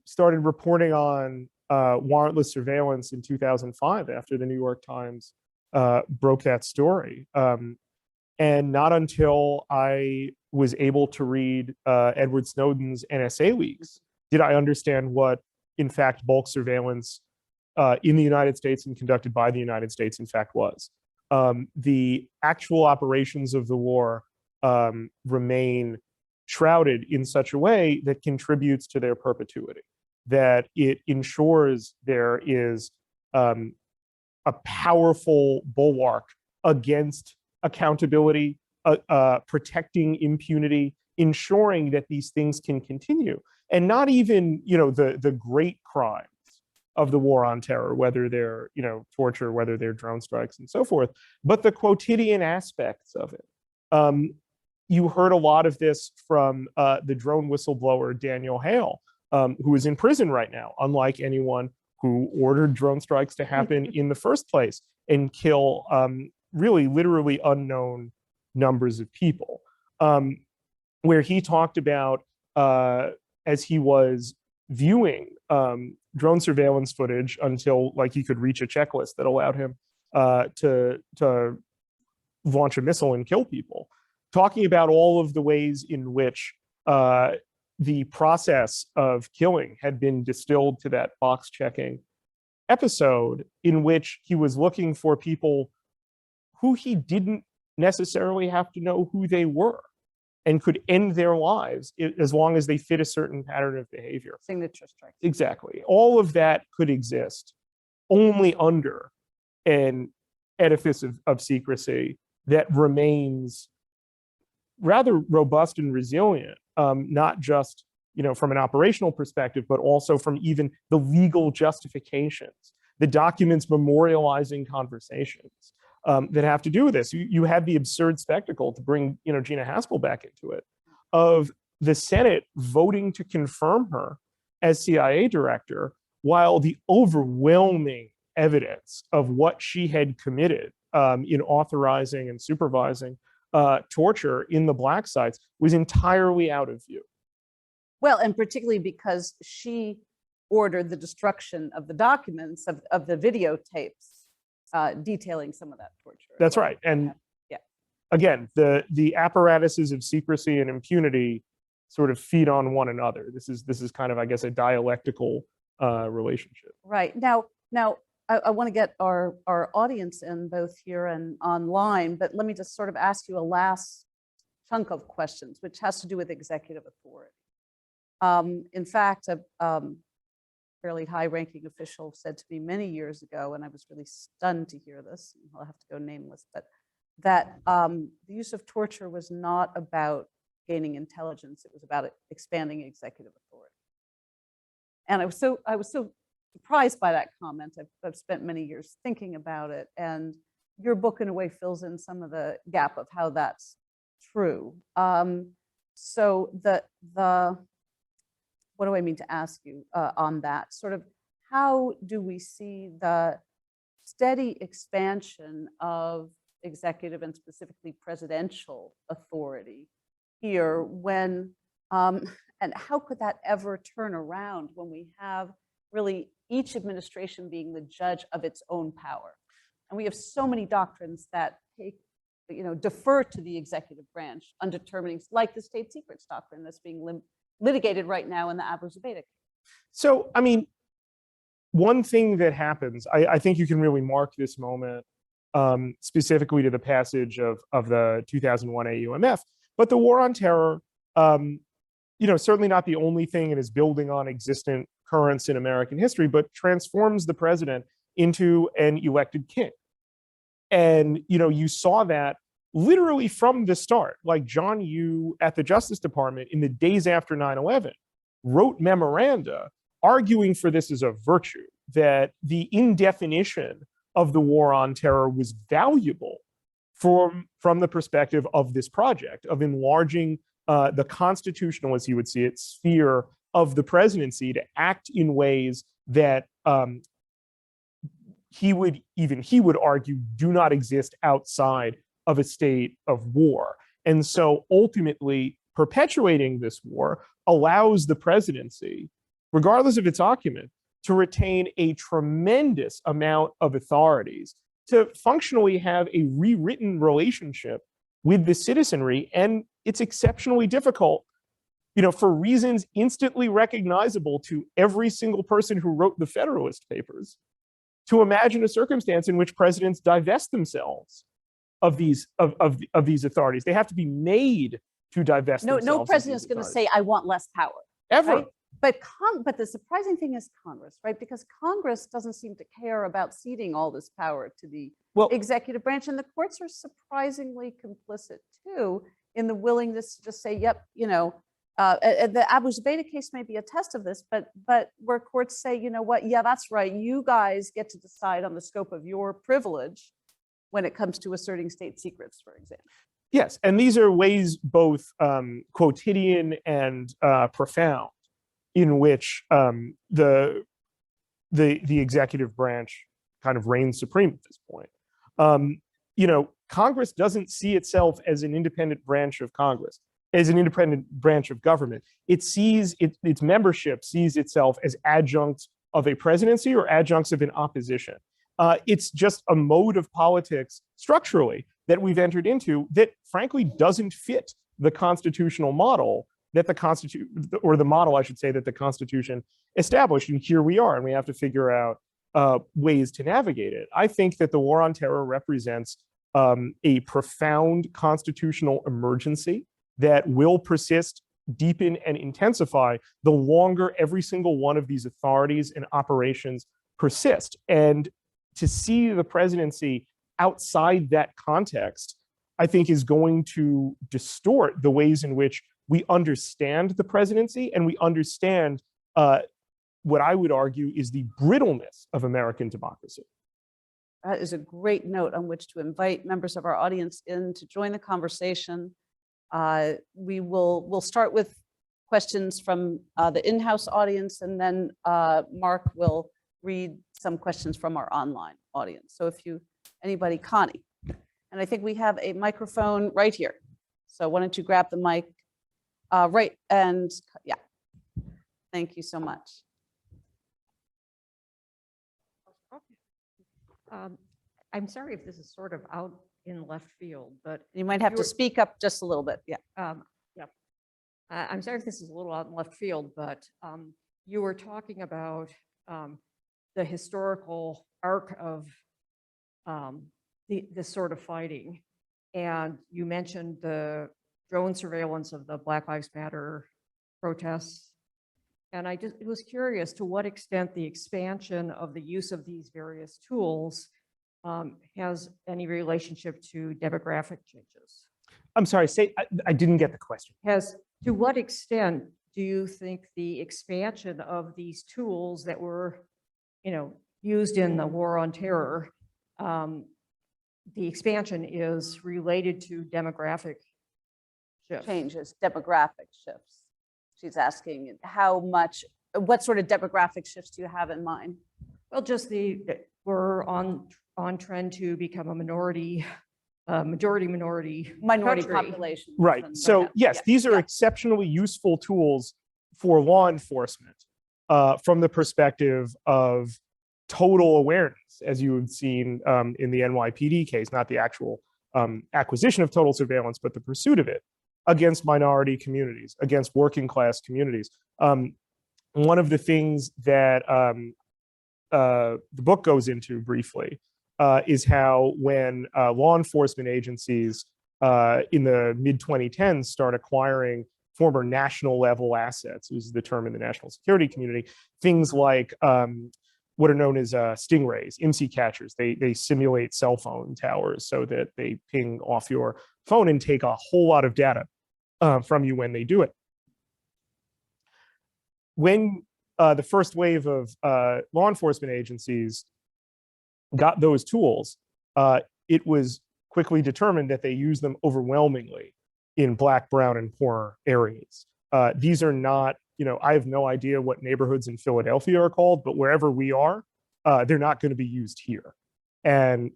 started reporting on warrantless surveillance in 2005 after the New York Times broke that story. And not until I was able to read Edward Snowden's NSA leaks did I understand what, in fact, bulk surveillance in the United States and conducted by the United States, in fact, was. The actual operations of the war remain shrouded in such a way that contributes to their perpetuity, that it ensures there is a powerful bulwark against accountability, protecting impunity, ensuring that these things can continue. And not even, the great crimes of the war on terror, whether they're, torture, whether they're drone strikes and so forth, but the quotidian aspects of it. You heard a lot of this from the drone whistleblower, Daniel Hale, who is in prison right now, unlike anyone who ordered drone strikes to happen in the first place and kill really literally unknown numbers of people, where he talked about as he was viewing drone surveillance footage until he could reach a checklist that allowed him to launch a missile and kill people, talking about all of the ways in which the process of killing had been distilled to that box checking episode in which he was looking for people who he didn't necessarily have to know who they were and could end their lives as long as they fit a certain pattern of behavior. Signature strikes. Exactly. All of that could exist only under an edifice of secrecy that remains rather robust and resilient, not just from an operational perspective, but also from even the legal justifications, the documents memorializing conversations that have to do with this. You had the absurd spectacle, to bring Gina Haspel back into it, of the Senate voting to confirm her as CIA director, while the overwhelming evidence of what she had committed in authorizing and supervising torture in the black sites was entirely out of view. Well, and particularly because she ordered the destruction of the documents of the videotapes detailing some of that torture. That's right. And again, the apparatuses of secrecy and impunity sort of feed on one another. This is kind of, I guess, a dialectical relationship. Right. Now I want to get our audience in both here and online, but let me just sort of ask you a last chunk of questions, which has to do with executive authority. In fact, a fairly high-ranking official said to me many years ago, and I was really stunned to hear this, I'll have to go nameless, but that the use of torture was not about gaining intelligence, it was about expanding executive authority. And I was so surprised by that comment. I've spent many years thinking about it, and your book in a way fills in some of the gap of how that's true. So what do I mean to ask you on that? Sort of how do we see the steady expansion of executive and specifically presidential authority here when, and how could that ever turn around when we have really each administration being the judge of its own power? And we have so many doctrines that defer to the executive branch on determining, like the state secrets doctrine that's being litigated right now in the Abu Zubaydah case. So, I mean, one thing that happens, I think you can really mark this moment specifically to the passage of the 2001 AUMF, but the war on terror, certainly not the only thing it is building on existent currents in American history, but transforms the president into an elected king. And, you saw that literally from the start. Like John Yoo at the Justice Department in the days after 9/11 wrote memoranda arguing for this as a virtue, that the indefinition of the war on terror was valuable from the perspective of this project, of enlarging the constitutional, as he would see it, sphere of the presidency to act in ways that he would argue do not exist outside of a state of war. And so ultimately perpetuating this war allows the presidency, regardless of its occupant, to retain a tremendous amount of authorities to functionally have a rewritten relationship with the citizenry. And it's exceptionally difficult, for reasons instantly recognizable to every single person who wrote the Federalist Papers, to imagine a circumstance in which presidents divest themselves of these authorities. They have to be made to divest themselves. No president's going to say, I want less power. Ever. Right? But the surprising thing is Congress, right? Because Congress doesn't seem to care about ceding all this power to the executive branch. And the courts are surprisingly complicit too in the willingness to just say, yep, the Abu Zubaydah case may be a test of this, but where courts say, you know what, yeah, that's right. You guys get to decide on the scope of your privilege when it comes to asserting state secrets, for example. Yes, and these are ways both quotidian and profound in which the executive branch kind of reigns supreme at this point. Congress doesn't see itself as an independent branch of Congress, as an independent branch of government. It sees its membership sees itself as adjuncts of a presidency or adjuncts of an opposition. It's just a mode of politics structurally that we've entered into that frankly doesn't fit the constitutional model that the model, I should say, that the Constitution established. And here we are, and we have to figure out ways to navigate it. I think that the war on terror represents a profound constitutional emergency that will persist, deepen, and intensify the longer every single one of these authorities and operations persist. And to see the presidency outside that context, I think, is going to distort the ways in which we understand the presidency, and we understand what I would argue is the brittleness of American democracy. That is a great note on which to invite members of our audience in to join the conversation. We'll start with questions from the in-house audience, and then Mark will read some questions from our online audience. So if anybody, Connie, and I think we have a microphone right here. So why don't you grab the mic? Right, and yeah, thank you so much. I'm sorry if this is sort of out in left field, but You might have to speak up just a little bit. Yeah. I'm sorry if this is a little out in left field, but you were talking about the historical arc of this sort of fighting, and you mentioned the drone surveillance of the Black Lives Matter protests. And I was curious to what extent the expansion of the use of these various tools has any relationship to demographic changes. I'm sorry, I didn't get the question. To what extent do you think the expansion of these tools that were, used in the war on terror, the expansion is related to demographic Shifts. changes, demographic shifts. She's asking what sort of demographic shifts do you have in mind? Well, just we're on trend to become a majority Minority country. population. Right. and So perhaps- yes, yeah, these are yeah. exceptionally useful tools for law enforcement from the perspective of total awareness, as you have seen in the NYPD case, not the actual acquisition of total surveillance, but the pursuit of it against minority communities, against working class communities. One of the things that the book goes into briefly is how when law enforcement agencies in the mid-2010s start acquiring former national level assets, this is the term in the national security community, things like what are known as stingrays, IMSI catchers. They simulate cell phone towers so that they ping off your phone and take a whole lot of data from you when they do it. When the first wave of law enforcement agencies got those tools, it was quickly determined that they use them overwhelmingly in Black, brown, and poor areas. These are not, I have no idea what neighborhoods in Philadelphia are called, but wherever we are, they're not going to be used here. And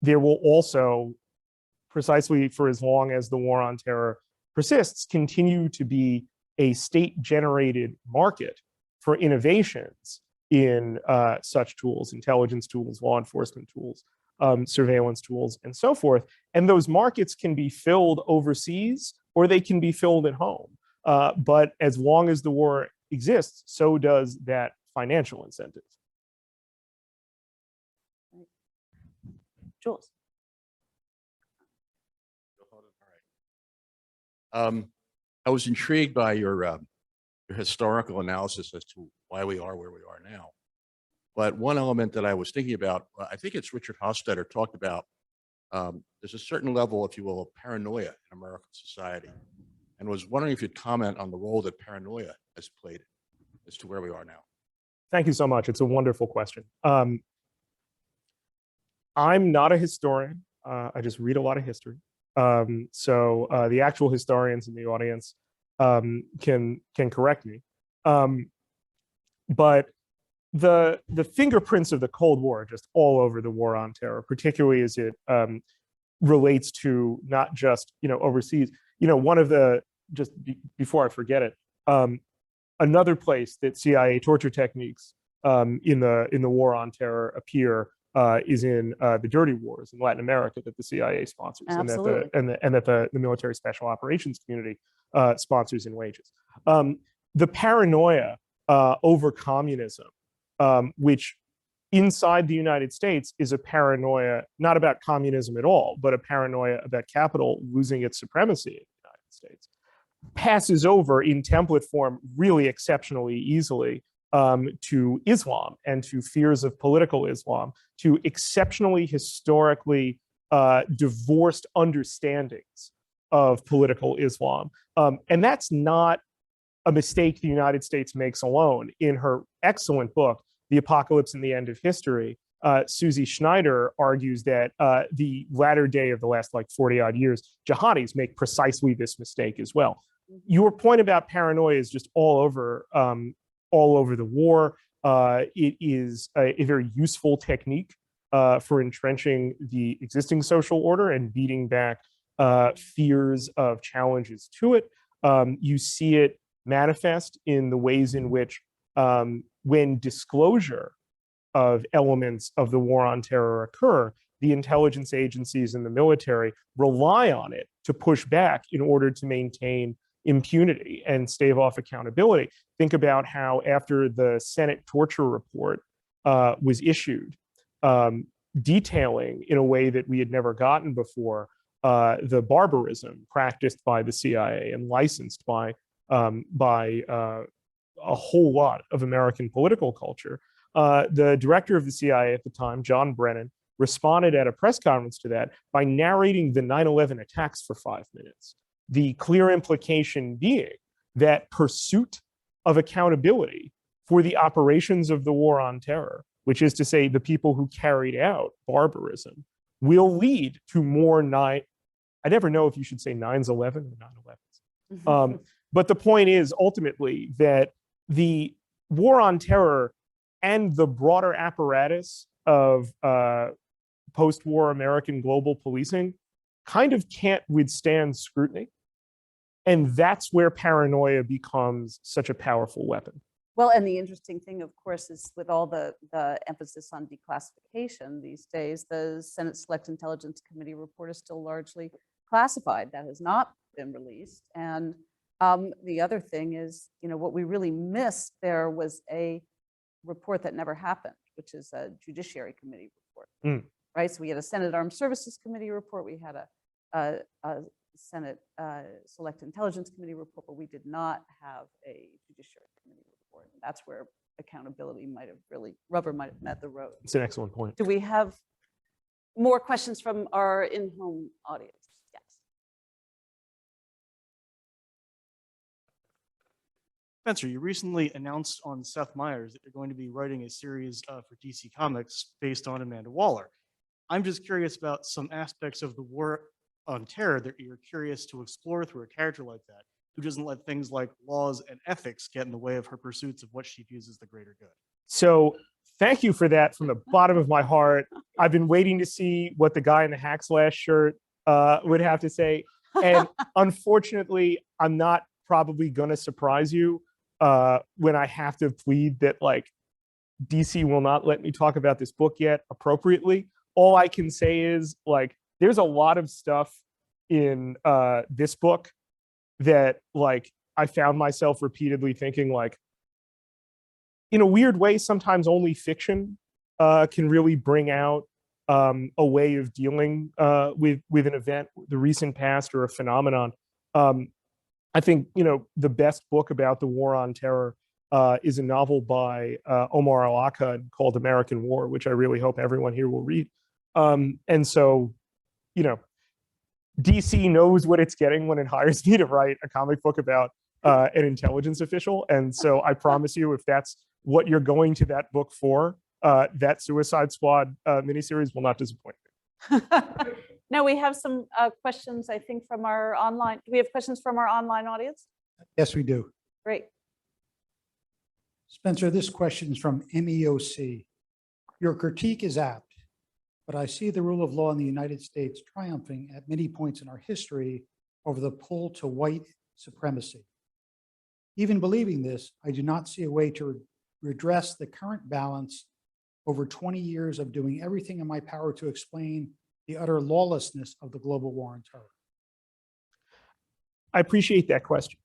there will also, precisely for as long as the war on terror persists, continue to be a state-generated market for innovations in such tools, intelligence tools, law enforcement tools, surveillance tools, and so forth. And those markets can be filled overseas or they can be filled at home. But as long as the war exists, so does that financial incentive. Jules. I was intrigued by your historical analysis as to why we are where we are now. But one element that I was thinking about, I think it's Richard Hofstadter talked about, there's a certain level, if you will, of paranoia in American society. And was wondering if you'd comment on the role that paranoia has played as to where we are now. Thank you so much. It's a wonderful question. I'm not a historian. I just read a lot of history. So the actual historians in the audience can correct me. But the fingerprints of the Cold War are just all over the war on terror, particularly as it relates to not just overseas. One of the before I forget it, another place that CIA torture techniques in the war on terror appear is in the dirty wars in Latin America that the CIA sponsors, Absolutely. and that the military special operations community sponsors and wages. The paranoia over communism, which inside the United States is a paranoia not about communism at all, but a paranoia about capital losing its supremacy in the United States, passes over in template form really exceptionally easily to Islam and to fears of political Islam, to exceptionally historically divorced understandings of political Islam. And that's not a mistake the United States makes alone. In her excellent book, The Apocalypse and the End of History, Susie Schneider argues that the latter day of the last 40 odd years, jihadis make precisely this mistake as well. Your point about paranoia is just all over the war. It is a very useful technique for entrenching the existing social order and beating back fears of challenges to it. You see it manifest in the ways in which when disclosure of elements of the war on terror occur, the intelligence agencies and the military rely on it to push back in order to maintain impunity and stave off accountability. Think about how after the Senate torture report was issued, detailing in a way that we had never gotten before the barbarism practiced by the CIA and licensed by a whole lot of American political culture. The director of the CIA at the time, John Brennan, responded at a press conference to that by narrating the 9/11 attacks for 5 minutes. The clear implication being that pursuit of accountability for the operations of the war on terror, which is to say the people who carried out barbarism, will lead to more I never know if you should say 9/11 or 9/11. But the point is ultimately that the war on terror and the broader apparatus of post-war American global policing kind of can't withstand scrutiny. And that's where paranoia becomes such a powerful weapon. Well, and the interesting thing, of course, is with all the emphasis on declassification these days, the Senate Select Intelligence Committee report is still largely classified. That has not been released. And the other thing is, what we really missed there was a report that never happened, which is a Judiciary Committee report, right? So we had a Senate Armed Services Committee report, we had a Senate Select Intelligence Committee report, but we did not have a Judiciary Committee report. And that's where accountability rubber might have met the road. It's an excellent point. Do we have more questions from our in-home audience? Yes. Spencer, you recently announced on Seth Meyers that you're going to be writing a series for DC Comics based on Amanda Waller. I'm just curious about some aspects of the war on terror that you're curious to explore through a character like that, who doesn't let things like laws and ethics get in the way of her pursuits of what she views as the greater good. So thank you for that from the bottom of my heart. I've been waiting to see what the guy in the Hackslash shirt would have to say. And unfortunately, I'm not probably going to surprise you when I have to plead that like DC will not let me talk about this book yet appropriately. All I can say is like, there's a lot of stuff in this book that like I found myself repeatedly thinking like, in a weird way, sometimes only fiction can really bring out a way of dealing with an event, the recent past or a phenomenon. I think, the best book about the war on terror is a novel by Omar Al-Akkad called American War, which I really hope everyone here will read. And so, DC knows what it's getting when it hires me to write a comic book about an intelligence official. And so I promise you, if that's what you're going to that book for, that Suicide Squad miniseries will not disappoint me. Now we have some questions, I think, from our online. Do we have questions from our online audience? Yes, we do. Great. Spencer, this question is from MEOC. Your critique is apt, but I see the rule of law in the United States triumphing at many points in our history over the pull to white supremacy. Even believing this, I do not see a way to redress the current balance over 20 years of doing everything in my power to explain the utter lawlessness of the global war on terror. I appreciate that question.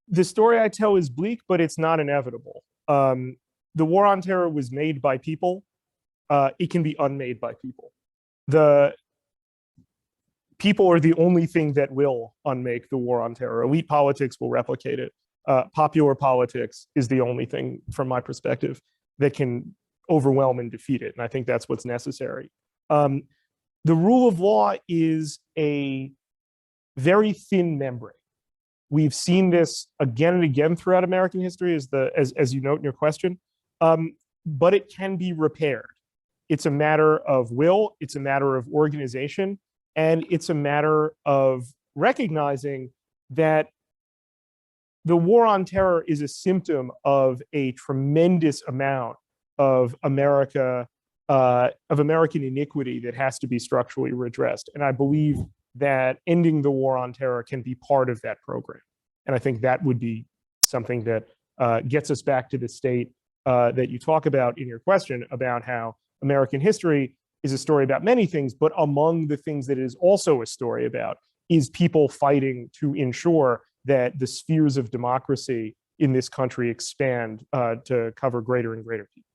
The story I tell is bleak, but it's not inevitable. The war on terror was made by people. It can be unmade by people. The people are the only thing that will unmake the war on terror. Elite politics will replicate it. Popular politics is the only thing, from my perspective, that can overwhelm and defeat it. And I think that's what's necessary. The rule of law is a very thin membrane. We've seen this again and again throughout American history, as you note in your question, but it can be repaired. It's a matter of will, it's a matter of organization, and it's a matter of recognizing that the war on terror is a symptom of a tremendous amount of American iniquity that has to be structurally redressed. And I believe that ending the war on terror can be part of that program. And I think that would be something that gets us back to the state that you talk about in your question about how American history is a story about many things, but among the things that it is also a story about is people fighting to ensure that the spheres of democracy in this country expand to cover greater and greater people.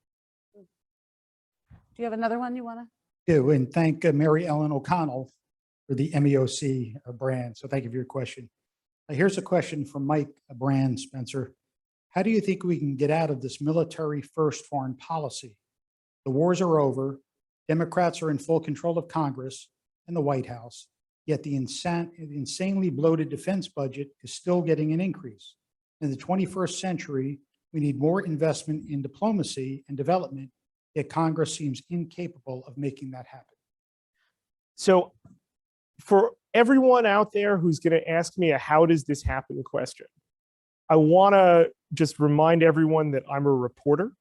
Do you have another one you want to? Do, and thank Mary Ellen O'Connell for the MEOC brand. So thank you for your question. Here's a question from Mike Brand, Spencer. How do you think we can get out of this military first foreign policy? The wars are over. Democrats are in full control of Congress and the White House, yet the insanely bloated defense budget is still getting an increase. In the 21st century, we need more investment in diplomacy and development, yet Congress seems incapable of making that happen. So for everyone out there who's going to ask me a how does this happen question, I want to just remind everyone that I'm a reporter.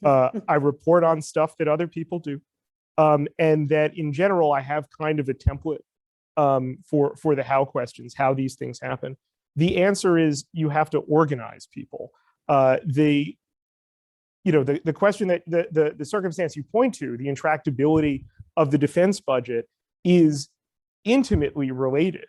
I report on stuff that other people do. And that in general, I have kind of a template for the how questions, how these things happen. The answer is you have to organize people. The question that the circumstance you point to, the intractability of the defense budget, is intimately related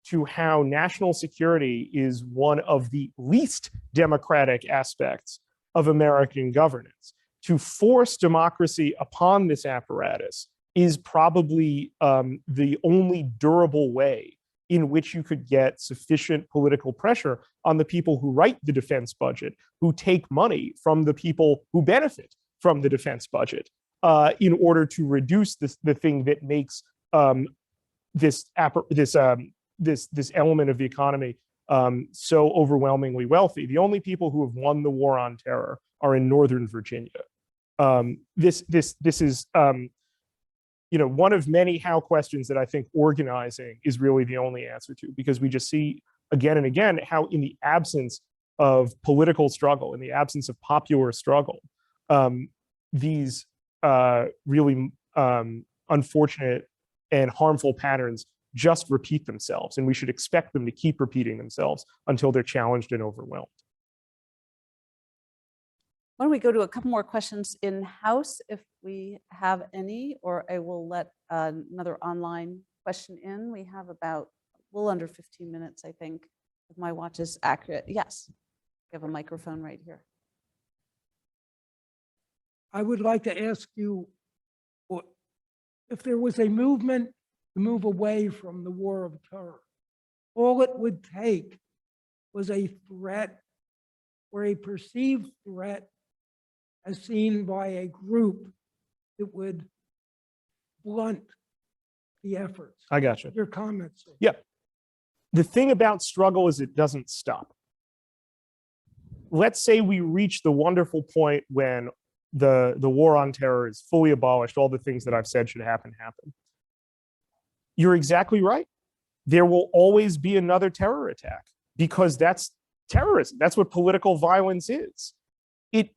to how national security is one of the least democratic aspects of American governance. To force democracy upon this apparatus is probably the only durable way in which you could get sufficient political pressure on the people who write the defense budget, who take money from the people who benefit from the defense budget, in order to reduce the thing that makes this element of the economy so overwhelmingly wealthy. The only people who have won the war on terror are in Northern Virginia. This is one of many how questions that I think organizing is really the only answer to, because we just see again and again how in the absence of political struggle, in the absence of popular struggle, these really unfortunate and harmful patterns just repeat themselves, and we should expect them to keep repeating themselves until they're challenged and overwhelmed. Why don't we go to a couple more questions in-house if we have any, or I will let another online question in. We have about a little under 15 minutes, I think, if my watch is accurate. Yes, we have a microphone right here. I would like to ask you if there was a movement to move away from the war of terror. All it would take was a threat or a perceived threat as seen by a group that would blunt the efforts. I got you. Your comments. Yeah. The thing about struggle is it doesn't stop. Let's say we reach the wonderful point when the war on terror is fully abolished, all the things that I've said should happen. You're exactly right. There will always be another terror attack because that's terrorism. That's what political violence is. It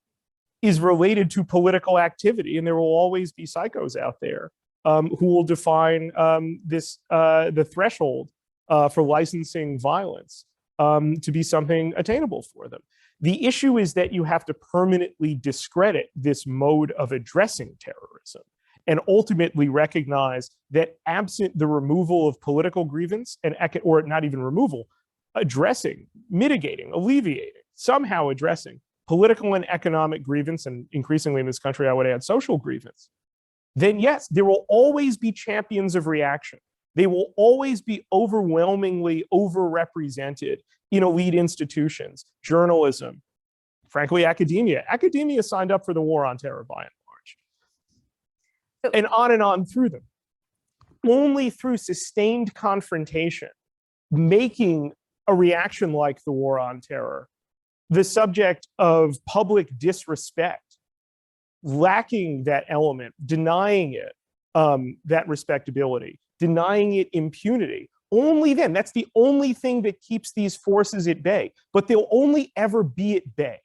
is related to political activity, and there will always be psychos out there who will define the threshold for licensing violence to be something attainable for them. The issue is that you have to permanently discredit this mode of addressing terrorism and ultimately recognize that absent the removal of political grievance or not even removal, addressing, mitigating, alleviating, somehow addressing political and economic grievance, and increasingly in this country, I would add social grievance, then yes, there will always be champions of reaction. They will always be overwhelmingly overrepresented in elite institutions, journalism, frankly, academia. Academia signed up for the war on terror by and large. And on through them. Only through sustained confrontation, making a reaction like the war on terror the subject of public disrespect, lacking that element, denying it that respectability, denying it impunity. Only then, that's the only thing that keeps these forces at bay, but they'll only ever be at bay.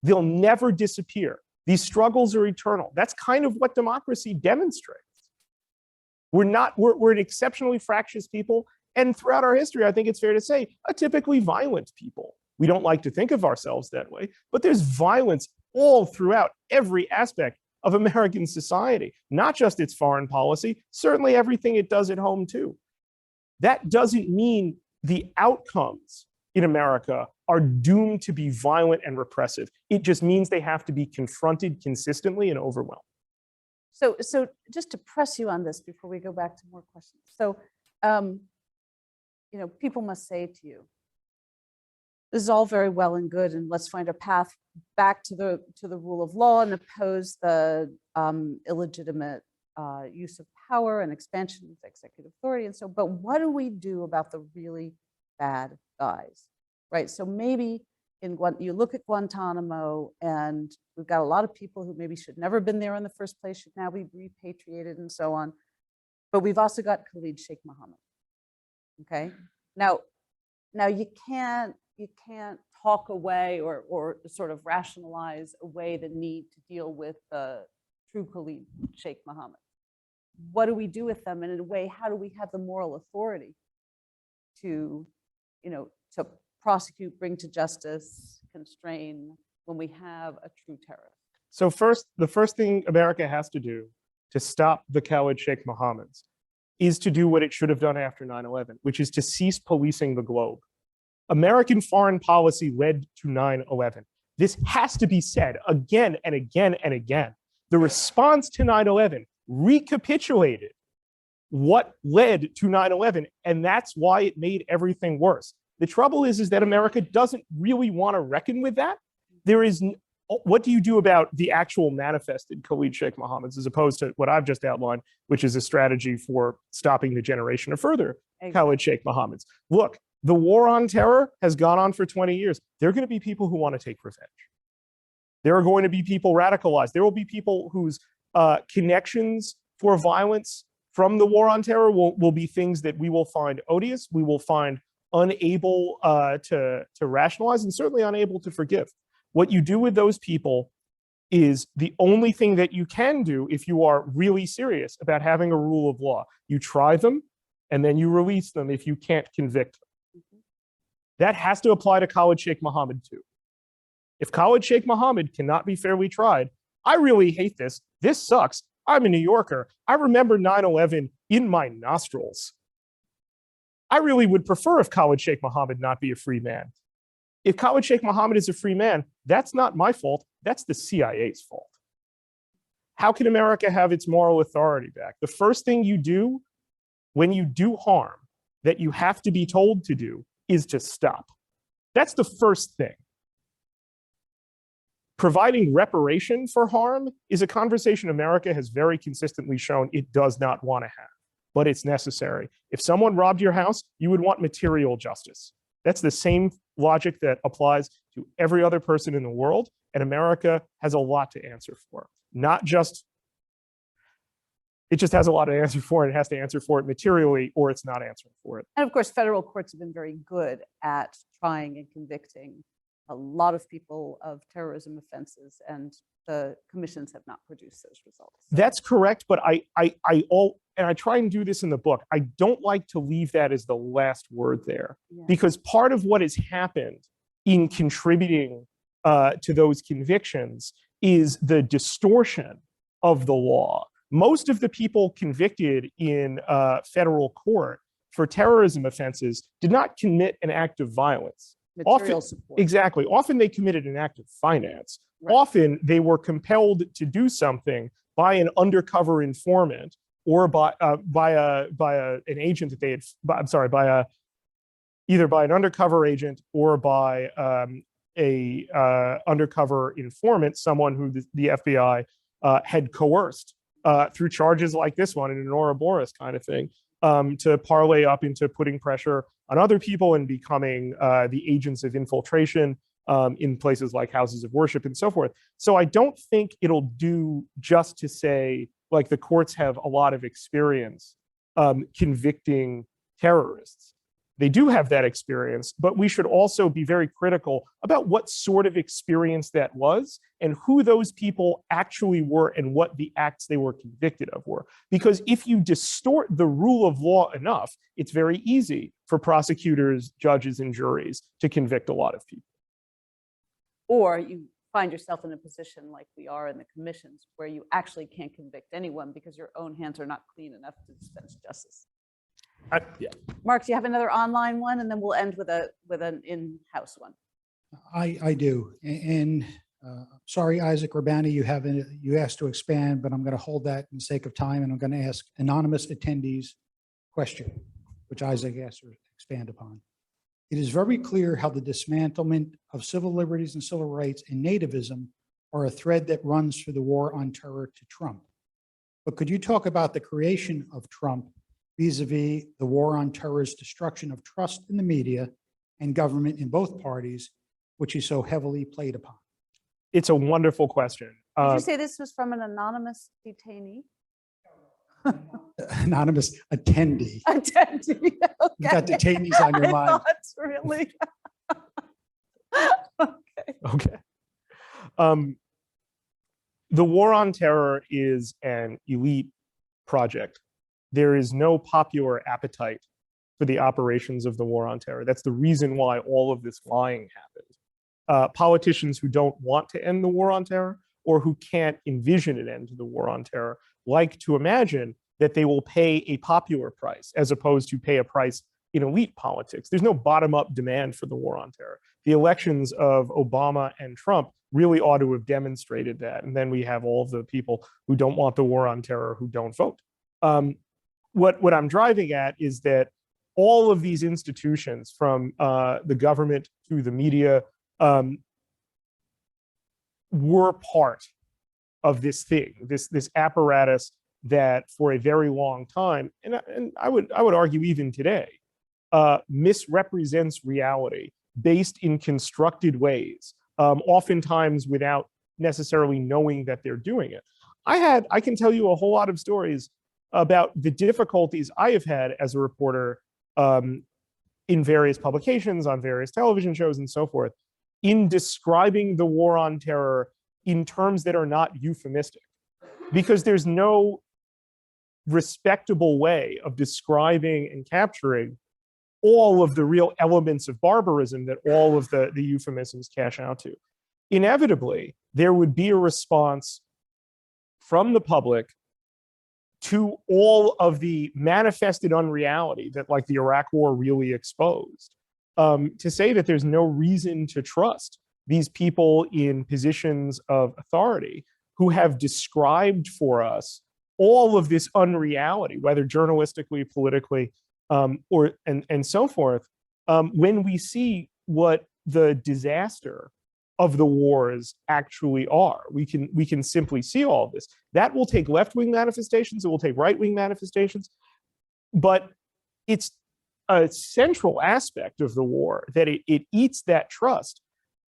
They'll never disappear. These struggles are eternal. That's kind of what democracy demonstrates. We're an exceptionally fractious people, and throughout our history, I think it's fair to say, a typically violent people. We don't like to think of ourselves that way, but there's violence all throughout every aspect of American society, not just its foreign policy, certainly everything it does at home too. That doesn't mean the outcomes in America are doomed to be violent and repressive. It just means they have to be confronted consistently and overwhelmed. So just to press you on this before we go back to more questions. So, people must say to you, this is all very well and good, and let's find a path back to the rule of law and oppose the illegitimate use of power and expansion of executive authority. And so, but what do we do about the really bad guys, right? So maybe you look at Guantanamo, and we've got a lot of people who maybe should never have been there in the first place, should now be repatriated and so on. but we've also got Khalid Sheikh Mohammed. Okay, now you can't talk away or sort of rationalize away the need to deal with the true Khalid Sheikh Mohammed. What do we do with them? And in a way, how do we have the moral authority to, to prosecute, bring to justice, constrain when we have a true terrorist? So the first thing America has to do to stop the Khalid Sheikh Mohammeds is to do what it should have done after 9/11, which is to cease policing the globe. American foreign policy led to 9/11. This has to be said again and again and again. The response to 9/11 recapitulated what led to 9/11, and that's why it made everything worse. The trouble is that America doesn't really want to reckon with that. What do you do about the actual manifested Khalid Sheikh Mohammeds as opposed to what I've just outlined, which is a strategy for stopping the generation of further Khalid Sheikh Mohammeds? Look, the war on terror has gone on for 20 years. There are going to be people who want to take revenge. There are going to be people radicalized. There will be people whose connections for violence from the war on terror will be things that we will find odious, we will find unable to rationalize, and certainly unable to forgive. What you do with those people is the only thing that you can do if you are really serious about having a rule of law. You try them, and then you release them if you can't convict them. That has to apply to Khalid Sheikh Mohammed too. If Khalid Sheikh Mohammed cannot be fairly tried, I really hate this. This sucks. I'm a New Yorker. I remember 9/11 in my nostrils. I really would prefer if Khalid Sheikh Mohammed not be a free man. If Khalid Sheikh Mohammed is a free man, that's not my fault. That's the CIA's fault. How can America have its moral authority back? The first thing you do when you do harm that you have to be told to do is to stop. That's the first thing. Providing reparation for harm is a conversation America has very consistently shown it does not want to have, but it's necessary. If someone robbed your house, you would want material justice. That's the same logic that applies to every other person in the world, and America has a lot to answer for. It just has a lot to answer for, and it has to answer for it materially, or it's not answering for it. And of course, federal courts have been very good at trying and convicting a lot of people of terrorism offenses, and the commissions have not produced those results. That's correct, but I try and do this in the book. I don't like to leave that as the last word there, because part of what has happened in contributing to those convictions is the distortion of the law. Most of the people convicted in federal court for terrorism offenses did not commit an act of violence. Material support. Exactly. Often they committed an act of finance. Right. Often they were compelled to do something by an undercover informant or by an agent that they had. I'm sorry, either by an undercover agent or by a undercover informant, someone who the FBI had coerced through charges like this one, in an Ouroboros kind of thing, to parlay up into putting pressure on other people and becoming the agents of infiltration in places like houses of worship and so forth. So I don't think it'll do just to say, like, the courts have a lot of experience convicting terrorists. They do have that experience, but we should also be very critical about what sort of experience that was and who those people actually were and what the acts they were convicted of were. Because if you distort the rule of law enough, it's very easy for prosecutors, judges, and juries to convict a lot of people. Or you find yourself in a position like we are in the commissions, where you actually can't convict anyone because your own hands are not clean enough to dispense justice. Yeah. Mark, do you have another online one? And then we'll end with an in-house one. I do. And sorry, Isaac Urbani, you asked to expand, but I'm going to hold that in the sake of time, and I'm going to ask anonymous attendees question, which Isaac asked to expand upon. It is very clear how the dismantlement of civil liberties and civil rights and nativism are a thread that runs through the war on terror to Trump. But could you talk about the creation of Trump vis-a-vis the war on terror's destruction of trust in the media and government in both parties, which he so heavily played upon? It's a wonderful question. Did you say this was from an anonymous detainee? Anonymous attendee. Attendee. You've got Okay. detainees on your I mind. thought, really. Okay. Okay. The war on terror is an elite project. There is no popular appetite for the operations of the war on terror. That's the reason why all of this lying happened. Politicians who don't want to end the war on terror or who can't envision an end to the war on terror like to imagine that they will pay a popular price as opposed to pay a price in elite politics. There's no bottom-up demand for the war on terror. The elections of Obama and Trump really ought to have demonstrated that. And then we have all of the people who don't want the war on terror who don't vote. What I'm driving at is that all of these institutions, from the government to the media, were part of this thing, this apparatus that for a very long time, and I would argue even today, misrepresents reality based in constructed ways, oftentimes without necessarily knowing that they're doing it. I can tell you a whole lot of stories about the difficulties I have had as a reporter in various publications, on various television shows, and so forth, in describing the war on terror in terms that are not euphemistic, because there's no respectable way of describing and capturing all of the real elements of barbarism that all of the euphemisms cash out to. Inevitably, there would be a response from the public to all of the manifested unreality that, like, the Iraq War really exposed, to say that there's no reason to trust these people in positions of authority who have described for us all of this unreality, whether journalistically, politically, and so forth, when we see what the disaster of the wars actually are. We can simply see all of this. That will take left-wing manifestations, it will take right-wing manifestations, but it's a central aspect of the war that it eats that trust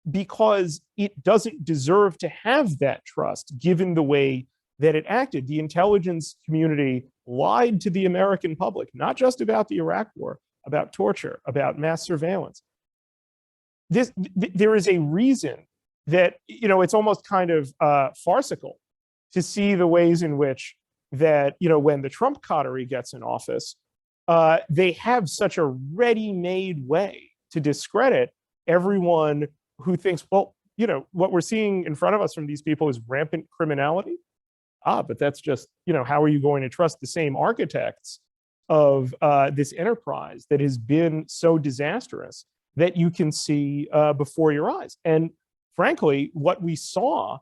because it doesn't deserve to have that trust given the way that it acted. The intelligence community lied to the American public, not just about the Iraq War, about torture, about mass surveillance. There is a reason that, it's almost kind of farcical to see the ways in which that, when the Trump coterie gets in office, they have such a ready-made way to discredit everyone who thinks, well, what we're seeing in front of us from these people is rampant criminality. But that's just, how are you going to trust the same architects of this enterprise that has been so disastrous that you can see before your eyes? And frankly, what we saw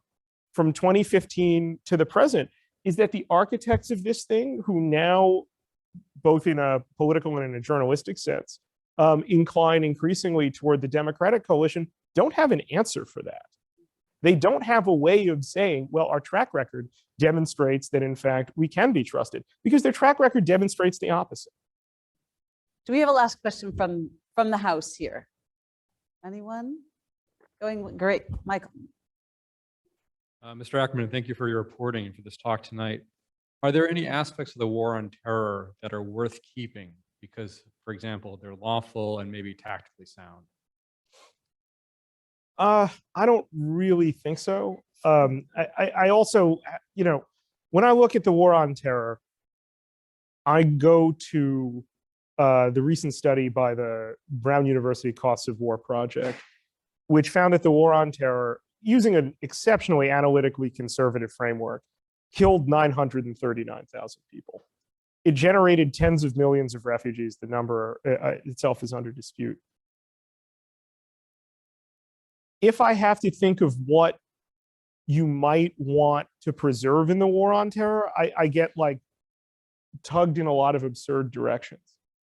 from 2015 to the present is that the architects of this thing, who now, both in a political and in a journalistic sense, incline increasingly toward the Democratic coalition, don't have an answer for that. They don't have a way of saying, well, our track record demonstrates that, in fact, we can be trusted, because their track record demonstrates the opposite. Do we have a last question from the House here? Anyone? Going great, Michael. Mr. Ackerman, thank you for your reporting and for this talk tonight. Are there any aspects of the war on terror that are worth keeping because, for example, they're lawful and maybe tactically sound? I don't really think so. I also, when I look at the war on terror, I go to the recent study by the Brown University Costs of War Project, which found that the war on terror, using an exceptionally analytically conservative framework, killed 939,000 people. It generated tens of millions of refugees. The number itself is under dispute. If I have to think of what you might want to preserve in the war on terror, I get like tugged in a lot of absurd directions.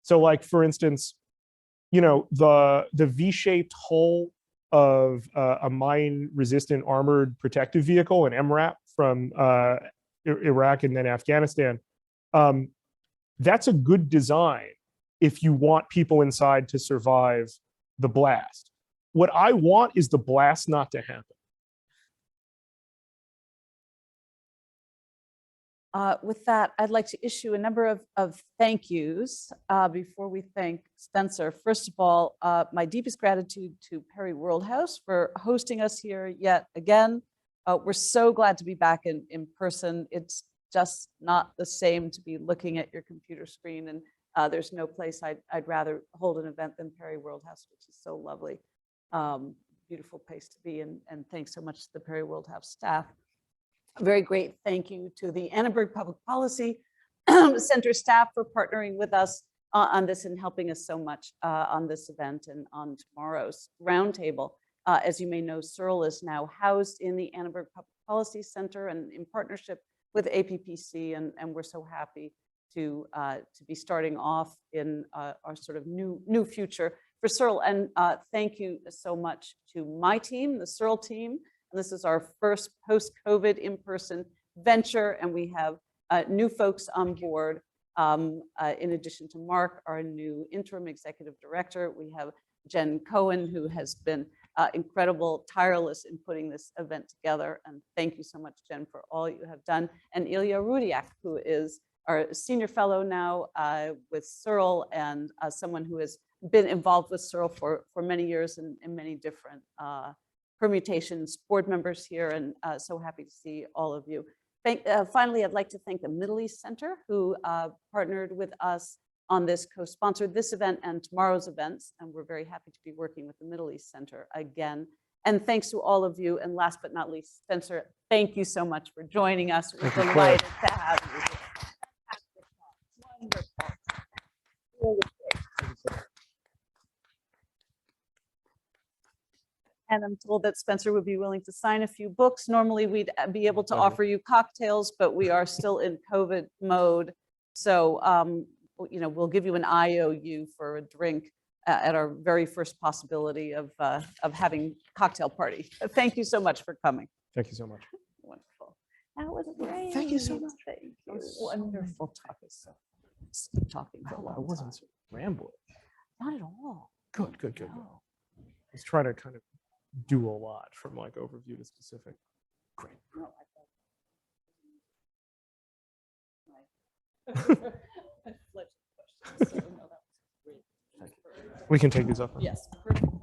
So, like, for instance, the V-shaped hull of a mine-resistant armored protective vehicle, an MRAP from Iraq and then Afghanistan, that's a good design if you want people inside to survive the blast. What I want is the blast not to happen. With that, I'd like to issue a number of thank yous before we thank Spencer. First of all, my deepest gratitude to Perry Worldhouse for hosting us here yet again. We're so glad to be back in person. It's just not the same to be looking at your computer screen, and there's no place I'd rather hold an event than Perry Worldhouse, which is so lovely. Beautiful place to be, and thanks so much to the Perry Worldhouse staff. A very great thank you to the Annenberg Public Policy Center staff for partnering with us on this and helping us so much on this event and on tomorrow's roundtable. As you may know, CERL is now housed in the Annenberg Public Policy Center and in partnership with APPC, and we're so happy to be starting off in our sort of new future for CERL. And thank you so much to my team, the CERL team. And this is our first post-COVID in-person venture, and we have new folks on board. In addition to Mark, our new interim executive director, we have Jen Cohen, who has been incredible, tireless in putting this event together. And thank you so much, Jen, for all you have done. And Ilya Rudiak, who is our senior fellow now with CERL, and someone who has been involved with CERL for many years in many different permutations, board members here, and so happy to see all of you. Finally, I'd like to thank the Middle East Center, who partnered with us on this, co-sponsored this event and tomorrow's events, and we're very happy to be working with the Middle East Center again. And thanks to all of you, and last but not least, Spencer, thank you so much for joining us. We're delighted to have you here. Wonderful. Really great. And I'm told that Spencer would be willing to sign a few books. Normally, we'd be able to offer you cocktails, but we are still in COVID mode. So, you know, we'll give you an IOU for a drink at our very first possibility of having cocktail party. Thank you so much for coming. Thank you so much. Wonderful. That was great. Thank you so much. Thank you. Wonderful talking. Talking for a long I wasn't time. rambling. Not at all. Good, good, good. No. Let's try to kind of do a lot from like overview to specific. Great. No, I flipped questions, so no, that was great. We can take these up. Yes. Perfect.